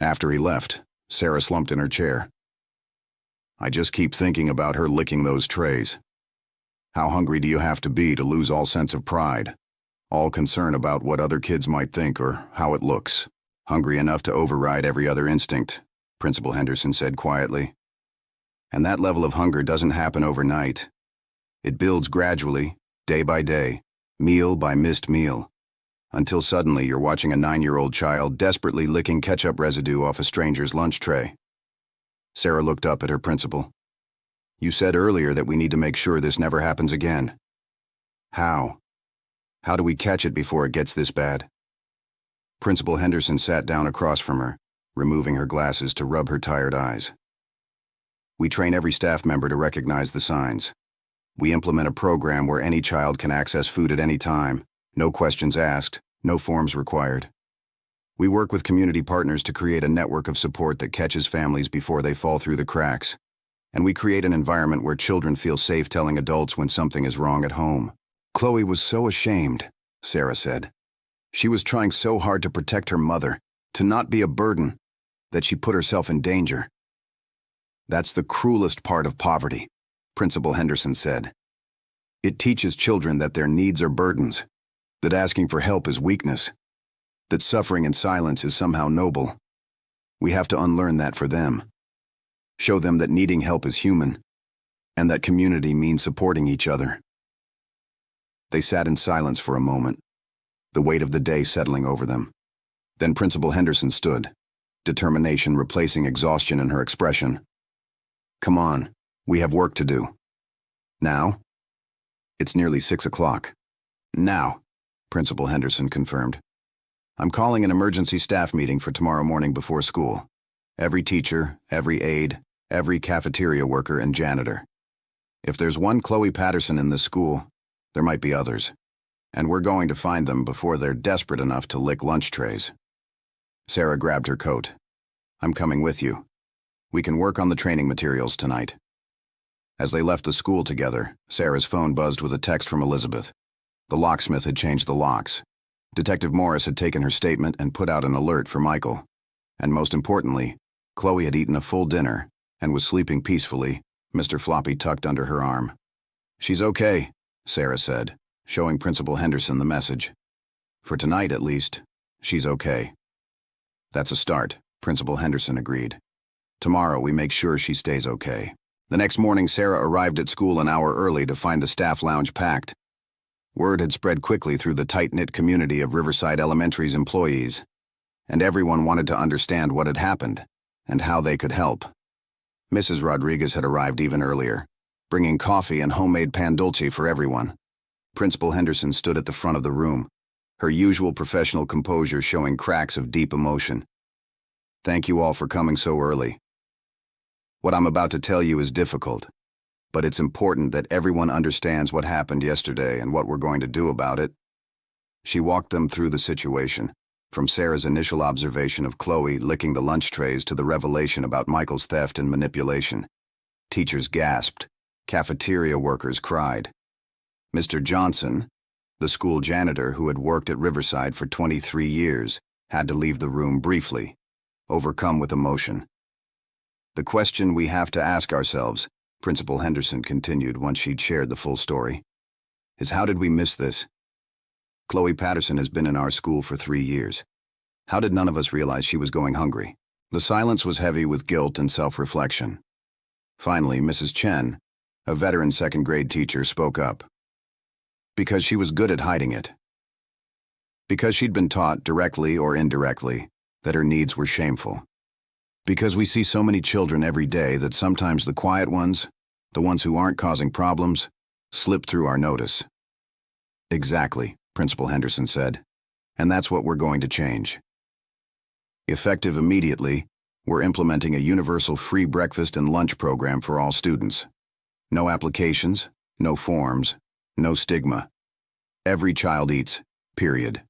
After he left, Sarah slumped in her chair. "I just keep thinking about her licking those trays. How hungry do you have to be to lose all sense of pride, all concern about what other kids might think or how it looks? Hungry enough to override every other instinct," Principal Henderson said quietly. "And that level of hunger doesn't happen overnight. It builds gradually, day by day, meal by missed meal, until suddenly you're watching a 9-year-old child desperately licking ketchup residue off a stranger's lunch tray." Sarah looked up at her principal. "You said earlier that we need to make sure this never happens again. How? How do we catch it before it gets this bad?" Principal Henderson sat down across from her, removing her glasses to rub her tired eyes. "We train every staff member to recognize the signs. We implement a program where any child can access food at any time, no questions asked, no forms required. We work with community partners to create a network of support that catches families before they fall through the cracks. And we create an environment where children feel safe telling adults when something is wrong at home." "Chloe was so ashamed," Sarah said. "She was trying so hard to protect her mother, to not be a burden, that she put herself in danger." "That's the cruelest part of poverty," Principal Henderson said. "It teaches children that their needs are burdens, that asking for help is weakness, that suffering in silence is somehow noble. We have to unlearn that for them. Show them that needing help is human, and that community means supporting each other." They sat in silence for a moment, the weight of the day settling over them. Then Principal Henderson stood, determination replacing exhaustion in her expression. "Come on, we have work to do." "Now?" "It's nearly 6 o'clock. "Now," Principal Henderson confirmed. "I'm calling an emergency staff meeting for tomorrow morning before school. Every teacher, every aide, every cafeteria worker and janitor. If there's one Chloe Patterson in this school, there might be others. And we're going to find them before they're desperate enough to lick lunch trays." Sarah grabbed her coat. "I'm coming with you. We can work on the training materials tonight." As they left the school together, Sarah's phone buzzed with a text from Elizabeth. The locksmith had changed the locks. Detective Morris had taken her statement and put out an alert for Michael. And most importantly, Chloe had eaten a full dinner and was sleeping peacefully, Mr. Floppy tucked under her arm. "She's okay," Sarah said, showing Principal Henderson the message. "For tonight, at least, she's okay." "That's a start," Principal Henderson agreed. "Tomorrow we make sure she stays okay." The next morning, Sarah arrived at school an hour early to find the staff lounge packed. Word had spread quickly through the tight-knit community of Riverside Elementary's employees, and everyone wanted to understand what had happened and how they could help. Mrs. Rodriguez had arrived even earlier, bringing coffee and homemade pan dulce for everyone. Principal Henderson stood at the front of the room, her usual professional composure showing cracks of deep emotion. "Thank you all for coming so early. What I'm about to tell you is difficult, but it's important that everyone understands what happened yesterday and what we're going to do about it." She walked them through the situation, from Sarah's initial observation of Chloe licking the lunch trays to the revelation about Michael's theft and manipulation. Teachers gasped. Cafeteria workers cried. Mr. Johnson, the school janitor who had worked at Riverside for 23 years, had to leave the room briefly, overcome with emotion. The question we have to ask ourselves, Principal Henderson continued once she'd shared the full story, is how did we miss this? Chloe Patterson has been in our school for 3 years. How did none of us realize she was going hungry? The silence was heavy with guilt and self-reflection. Finally, Mrs. Chen, a veteran second-grade teacher, spoke up. Because she was good at hiding it. Because she'd been taught, directly or indirectly, that her needs were shameful. Because we see so many children every day that sometimes the quiet ones, the ones who aren't causing problems, slip through our notice. Exactly, Principal Henderson said. And that's what we're going to change. Effective immediately, we're implementing a universal free breakfast and lunch program for all students. No applications, no forms, no stigma. Every child eats, period.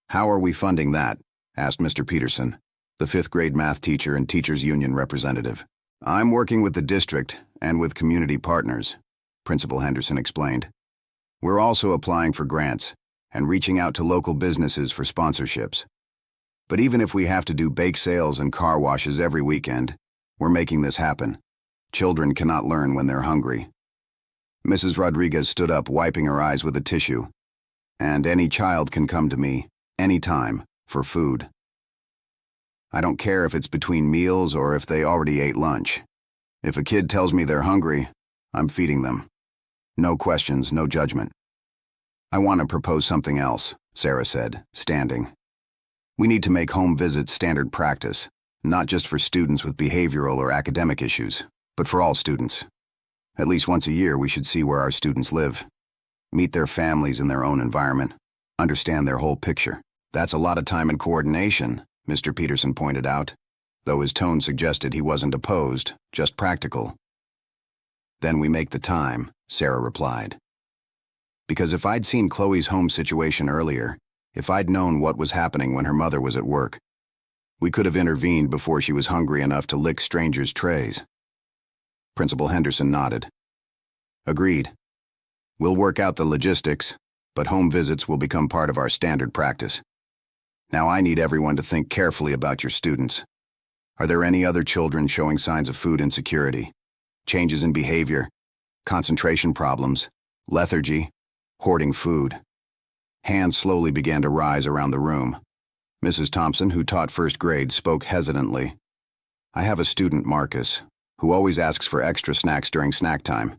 How are we funding that? Asked Mr. Peterson, the 5th grade math teacher and teachers union representative. I'm working with the district and with community partners, Principal Henderson explained. We're also applying for grants and reaching out to local businesses for sponsorships. But even if we have to do bake sales and car washes every weekend, we're making this happen. Children cannot learn when they're hungry. Mrs. Rodriguez stood up, wiping her eyes with a tissue. And any child can come to me, anytime, for food. I don't care if it's between meals or if they already ate lunch. If a kid tells me they're hungry, I'm feeding them. No questions, no judgment. I want to propose something else, Sarah said, standing. We need to make home visits standard practice, not just for students with behavioral or academic issues, but for all students. At least once a year, we should see where our students live, meet their families in their own environment, understand their whole picture. That's a lot of time and coordination, Mr. Peterson pointed out, though his tone suggested he wasn't opposed, just practical. Then we make the time, Sarah replied. Because if I'd seen Chloe's home situation earlier, if I'd known what was happening when her mother was at work, we could have intervened before she was hungry enough to lick strangers' trays. Principal Henderson nodded. Agreed. We'll work out the logistics, but home visits will become part of our standard practice. Now I need everyone to think carefully about your students. Are there any other children showing signs of food insecurity, changes in behavior, concentration problems, lethargy, hoarding food? Hands slowly began to rise around the room. Mrs. Thompson, who taught 1st grade, spoke hesitantly. I have a student, Marcus, who always asks for extra snacks during snack time.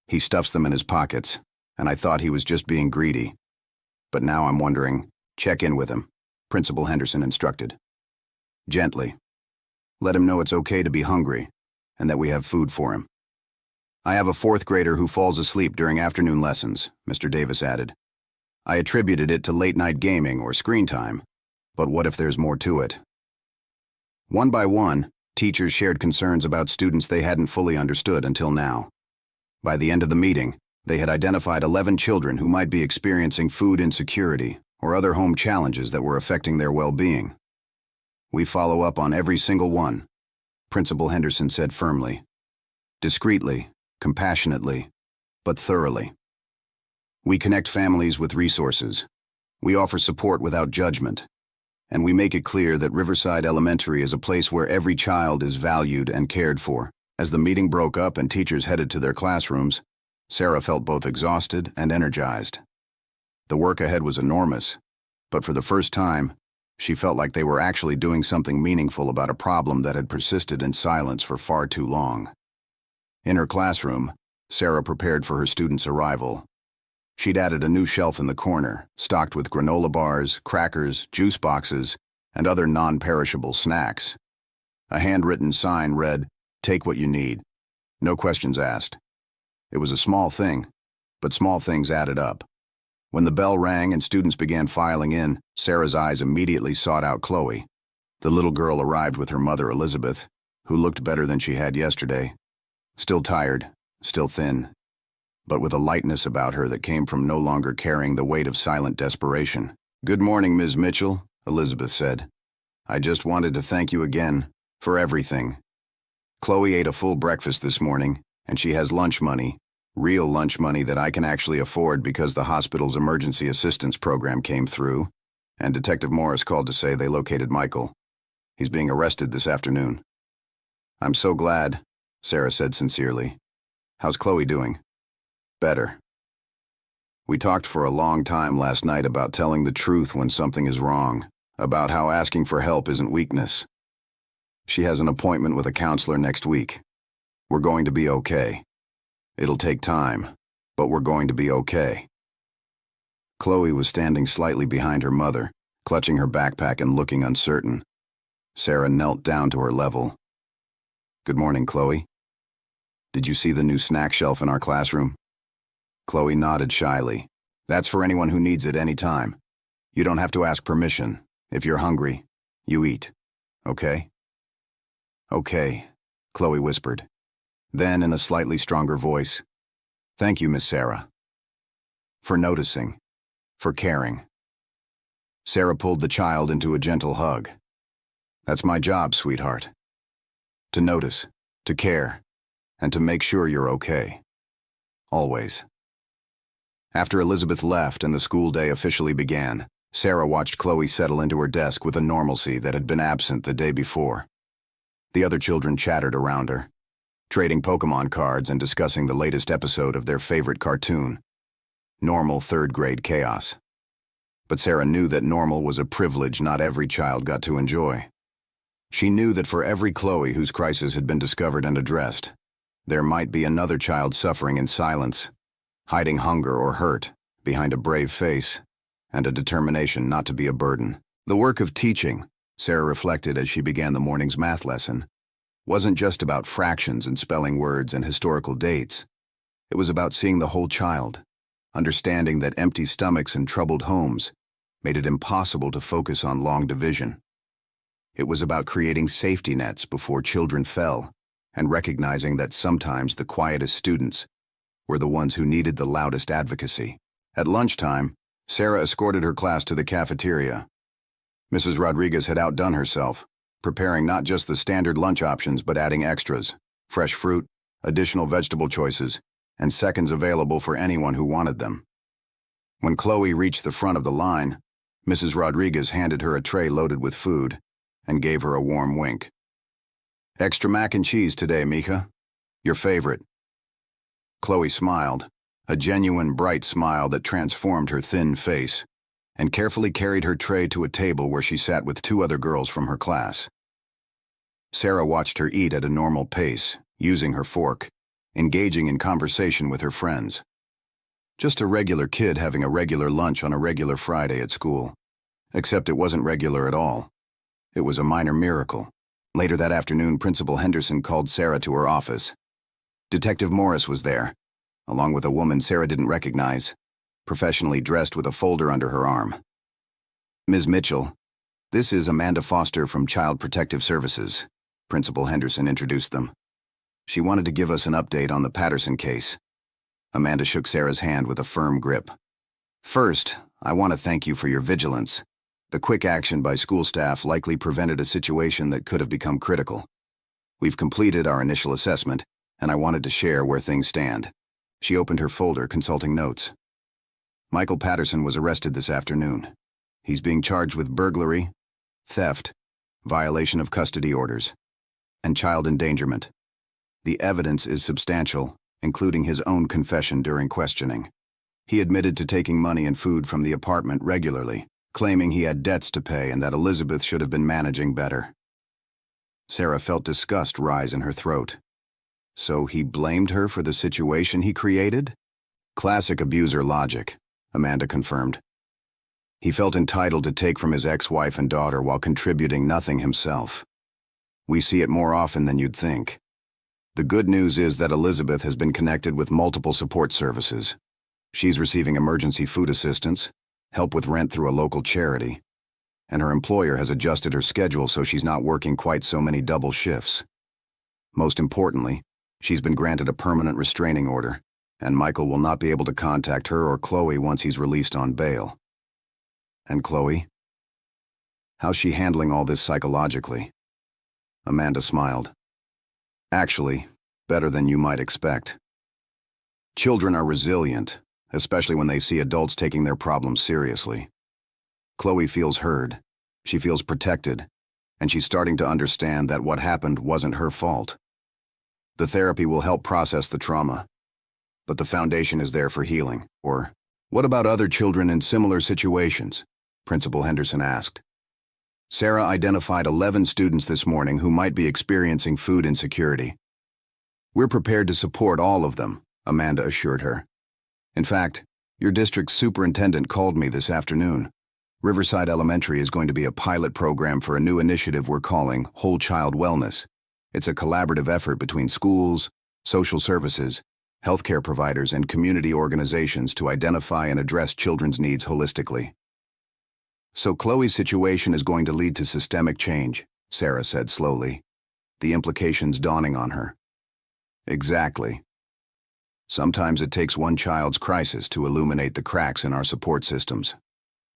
He stuffs them in his pockets, and I thought he was just being greedy. But now I'm wondering, check in with him, Principal Henderson instructed. Gently. Let him know it's okay to be hungry, and that we have food for him. I have a 4th grader who falls asleep during afternoon lessons, Mr. Davis added. I attributed it to late-night gaming or screen time, but what if there's more to it? One by one, teachers shared concerns about students they hadn't fully understood until now. By the end of the meeting, they had identified 11 children who might be experiencing food insecurity or other home challenges that were affecting their well-being. We follow up on every single one, Principal Henderson said firmly. Discreetly, compassionately, but thoroughly. We connect families with resources. We offer support without judgment. And we make it clear that Riverside Elementary is a place where every child is valued and cared for. As the meeting broke up and teachers headed to their classrooms, Sarah felt both exhausted and energized. The work ahead was enormous, but for the first time, she felt like they were actually doing something meaningful about a problem that had persisted in silence for far too long. In her classroom, Sarah prepared for her students' arrival. She'd added a new shelf in the corner, stocked with granola bars, crackers, juice boxes, and other non-perishable snacks. A handwritten sign read, "Take what you need. No questions asked." It was a small thing, but small things added up. When the bell rang and students began filing in, Sarah's eyes immediately sought out Chloe. The little girl arrived with her mother, Elizabeth, who looked better than she had yesterday. Still tired, still thin, but with a lightness about her that came from no longer carrying the weight of silent desperation. "Good morning, Ms. Mitchell," Elizabeth said. "I just wanted to thank you again for everything. Chloe ate a full breakfast this morning, and she has lunch money, real lunch money that I can actually afford because the hospital's emergency assistance program came through, and Detective Morris called to say they located Michael. He's being arrested this afternoon." "I'm so glad," Sarah said sincerely. "How's Chloe doing?" "Better. We talked for a long time last night about telling the truth when something is wrong, about how asking for help isn't weakness. She has an appointment with a counselor next week. We're going to be okay. It'll take time, but we're going to be okay." Chloe was standing slightly behind her mother, clutching her backpack and looking uncertain. Sarah knelt down to her level. "Good morning, Chloe. Did you see the new snack shelf in our classroom?" Chloe nodded shyly. "That's for anyone who needs it any time. You don't have to ask permission. If you're hungry, you eat. Okay?" "Okay," Chloe whispered. Then, in a slightly stronger voice, "Thank you, Miss Sarah. For noticing. For caring." Sarah pulled the child into a gentle hug. "That's my job, sweetheart. To notice, to care, and to make sure you're okay. Always." After Elizabeth left and the school day officially began, Sarah watched Chloe settle into her desk with a normalcy that had been absent the day before. The other children chattered around her, trading Pokemon cards and discussing the latest episode of their favorite cartoon. Normal third-grade chaos. But Sarah knew that normal was a privilege not every child got to enjoy. She knew that for every Chloe whose crisis had been discovered and addressed, there might be another child suffering in silence, hiding hunger or hurt behind a brave face and a determination not to be a burden. The work of teaching, Sarah reflected as she began the morning's math lesson, wasn't just about fractions and spelling words and historical dates. It was about seeing the whole child, understanding that empty stomachs and troubled homes made it impossible to focus on long division. It was about creating safety nets before children fell, and recognizing that sometimes the quietest students were the ones who needed the loudest advocacy. At lunchtime, Sarah escorted her class to the cafeteria. Mrs. Rodriguez had outdone herself, preparing not just the standard lunch options but adding extras, fresh fruit, additional vegetable choices, and seconds available for anyone who wanted them. When Chloe reached the front of the line, Mrs. Rodriguez handed her a tray loaded with food and gave her a warm wink. "Extra mac and cheese today, Mika. Your favorite." Chloe smiled, a genuine bright smile that transformed her thin face, and carefully carried her tray to a table where she sat with two other girls from her class. Sarah watched her eat at a normal pace, using her fork, engaging in conversation with her friends. Just a regular kid having a regular lunch on a regular Friday at school. Except it wasn't regular at all. It was a minor miracle. Later that afternoon, Principal Henderson called Sarah to her office. Detective Morris was there, along with a woman Sarah didn't recognize, professionally dressed with a folder under her arm. "Ms. Mitchell, this is Amanda Foster from Child Protective Services," Principal Henderson introduced them. "She wanted to give us an update on the Patterson case." Amanda shook Sarah's hand with a firm grip. "First, I want to thank you for your vigilance. The quick action by school staff likely prevented a situation that could have become critical. We've completed our initial assessment, and I wanted to share where things stand." She opened her folder, consulting notes. "Michael Patterson was arrested this afternoon. He's being charged with burglary, theft, violation of custody orders, and child endangerment. The evidence is substantial, including his own confession during questioning. He admitted to taking money and food from the apartment regularly, claiming he had debts to pay and that Elizabeth should have been managing better." Sarah felt disgust rise in her throat. So he blamed her for the situation he created? Classic abuser logic, Amanda confirmed. He felt entitled to take from his ex-wife and daughter while contributing nothing himself. We see it more often than you'd think. The good news is that Elizabeth has been connected with multiple support services. She's receiving emergency food assistance, help with rent through a local charity, and her employer has adjusted her schedule so she's not working quite so many double shifts. Most importantly, she's been granted a permanent restraining order, and Michael will not be able to contact her or Chloe once he's released on bail. And Chloe? How's she handling all this psychologically? Amanda smiled. Actually, better than you might expect. Children are resilient, especially when they see adults taking their problems seriously. Chloe feels heard, she feels protected, and she's starting to understand that what happened wasn't her fault. The therapy will help process the trauma, but the foundation is there for healing. Or, what about other children in similar situations? Principal Henderson asked. Sarah identified 11 students this morning who might be experiencing food insecurity. We're prepared to support all of them, Amanda assured her. In fact, your district's superintendent called me this afternoon. Riverside Elementary is going to be a pilot program for a new initiative we're calling Whole Child Wellness. It's a collaborative effort between schools, social services, healthcare providers, and community organizations to identify and address children's needs holistically. So Chloe's situation is going to lead to systemic change, Sarah said slowly, the implications dawning on her. Exactly. Sometimes it takes one child's crisis to illuminate the cracks in our support systems.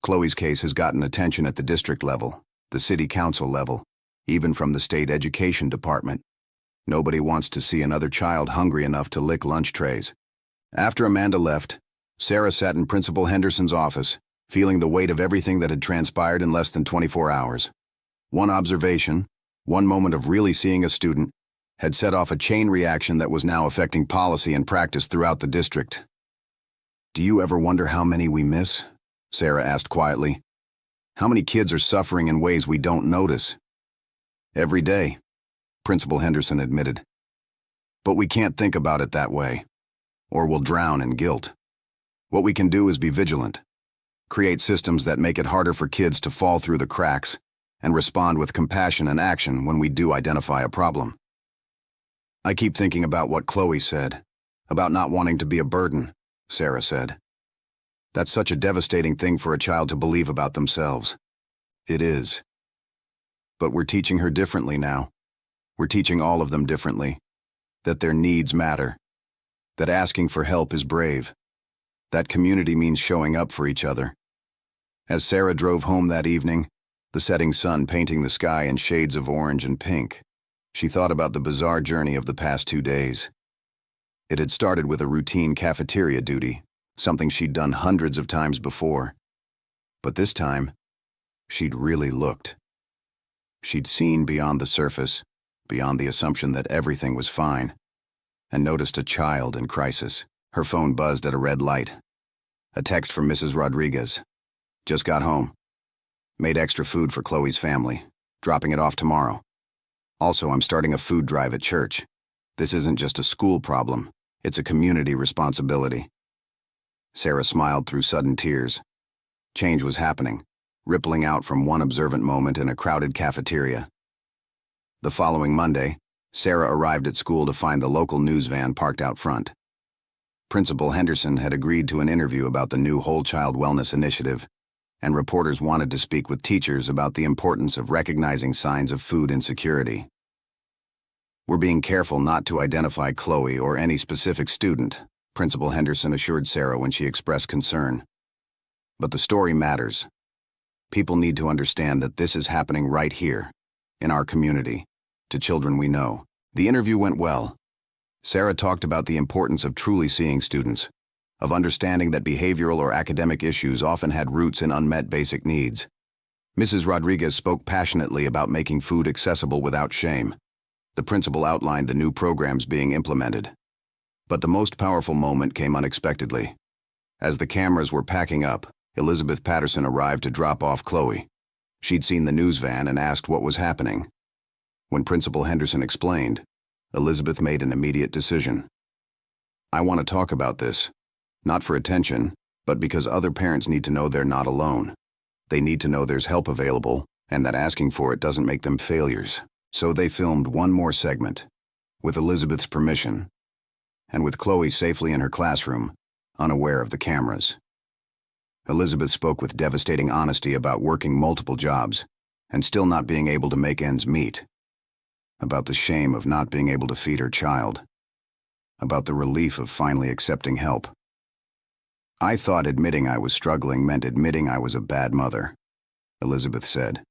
Chloe's case has gotten attention at the district level, the city council level, even from the state education department. Nobody wants to see another child hungry enough to lick lunch trays. After Amanda left, Sarah sat in Principal Henderson's office, feeling the weight of everything that had transpired in less than 24 hours. One observation, one moment of really seeing a student, had set off a chain reaction that was now affecting policy and practice throughout the district. Do you ever wonder how many we miss? Sarah asked quietly. How many kids are suffering in ways we don't notice? Every day, Principal Henderson admitted. But we can't think about it that way, or we'll drown in guilt. What we can do is be vigilant. Create systems that make it harder for kids to fall through the cracks and respond with compassion and action when we do identify a problem. I keep thinking about what Chloe said, about not wanting to be a burden, Sarah said. That's such a devastating thing for a child to believe about themselves. It is. But we're teaching her differently now. We're teaching all of them differently. That their needs matter. That asking for help is brave. That community means showing up for each other. As Sarah drove home that evening, the setting sun painting the sky in shades of orange and pink, she thought about the bizarre journey of the past 2 days. It had started with a routine cafeteria duty, something she'd done hundreds of times before. But this time, she'd really looked. She'd seen beyond the surface, beyond the assumption that everything was fine, and noticed a child in crisis. Her phone buzzed at a red light. A text from Mrs. Rodriguez. Just got home. Made extra food for Chloe's family. Dropping it off tomorrow. Also, I'm starting a food drive at church. This isn't just a school problem. It's a community responsibility. Sarah smiled through sudden tears. Change was happening, rippling out from one observant moment in a crowded cafeteria. The following Monday, Sarah arrived at school to find the local news van parked out front. Principal Henderson had agreed to an interview about the new Whole Child Wellness Initiative, and reporters wanted to speak with teachers about the importance of recognizing signs of food insecurity. We're being careful not to identify Chloe or any specific student, Principal Henderson assured Sarah when she expressed concern. But the story matters. People need to understand that this is happening right here, in our community, to children we know. The interview went well. Sarah talked about the importance of truly seeing students, of understanding that behavioral or academic issues often had roots in unmet basic needs. Mrs. Rodriguez spoke passionately about making food accessible without shame. The principal outlined the new programs being implemented. But the most powerful moment came unexpectedly. As the cameras were packing up, Elizabeth Patterson arrived to drop off Chloe. She'd seen the news van and asked what was happening. When Principal Henderson explained, Elizabeth made an immediate decision. I want to talk about this, not for attention, but because other parents need to know they're not alone. They need to know there's help available, and that asking for it doesn't make them failures. So they filmed one more segment, with Elizabeth's permission, and with Chloe safely in her classroom, unaware of the cameras. Elizabeth spoke with devastating honesty about working multiple jobs, and still not being able to make ends meet. About the shame of not being able to feed her child. about the relief of finally accepting help. I thought admitting I was struggling meant admitting I was a bad mother, Elizabeth said,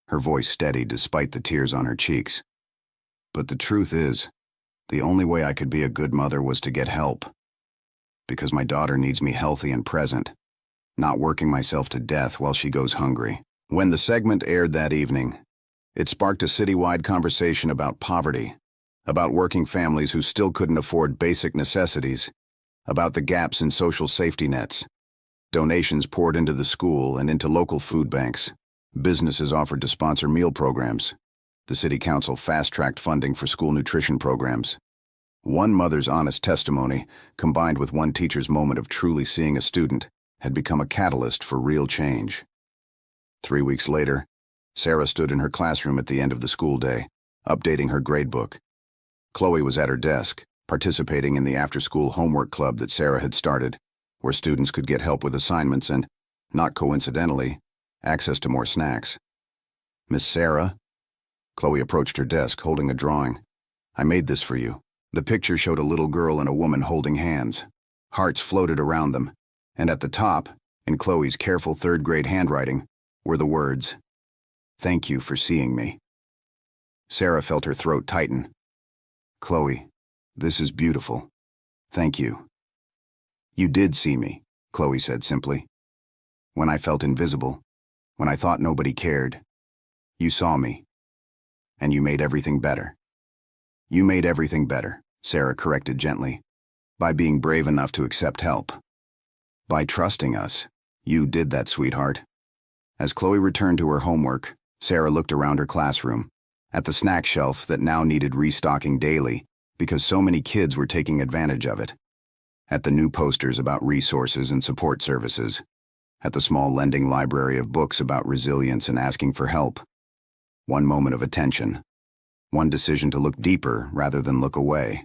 her voice steady despite the tears on her cheeks. But the truth is, the only way I could be a good mother was to get help. Because my daughter needs me healthy and present, not working myself to death while she goes hungry. When the segment aired that evening, it sparked a citywide conversation about poverty, about working families who still couldn't afford basic necessities, about the gaps in social safety nets. Donations poured into the school and into local food banks. Businesses offered to sponsor meal programs. The city council fast-tracked funding for school nutrition programs. One mother's honest testimony, combined with one teacher's moment of truly seeing a student, had become a catalyst for real change. 3 weeks later, Sarah stood in her classroom at the end of the school day, updating her gradebook. Chloe was at her desk, participating in the after-school homework club that Sarah had started, where students could get help with assignments and, not coincidentally, access to more snacks. "Miss Sarah?" Chloe approached her desk, holding a drawing. "I made this for you." The picture showed a little girl and a woman holding hands. Hearts floated around them, and at the top, in Chloe's careful third-grade handwriting, were the words, "Thank you for seeing me." Sarah felt her throat tighten. "Chloe, this is beautiful. Thank you." "You did see me," Chloe said simply. "When I felt invisible, when I thought nobody cared, you saw me. And you made everything better." "You made everything better," Sarah corrected gently, "by being brave enough to accept help. By trusting us. You did that, sweetheart." As Chloe returned to her homework, Sarah looked around her classroom, at the snack shelf that now needed restocking daily because so many kids were taking advantage of it, at the new posters about resources and support services, at the small lending library of books about resilience and asking for help. One moment of attention. One decision to look deeper rather than look away.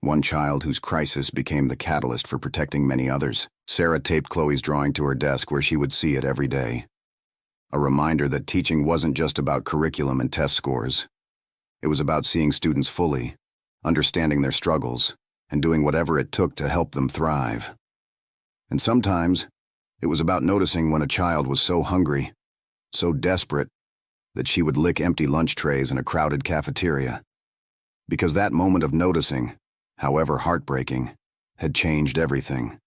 One child whose crisis became the catalyst for protecting many others. Sarah taped Chloe's drawing to her desk where she would see it every day. A reminder that teaching wasn't just about curriculum and test scores. It was about seeing students fully, understanding their struggles, and doing whatever it took to help them thrive. And sometimes, it was about noticing when a child was so hungry, so desperate, that she would lick empty lunch trays in a crowded cafeteria. Because that moment of noticing, however heartbreaking, had changed everything.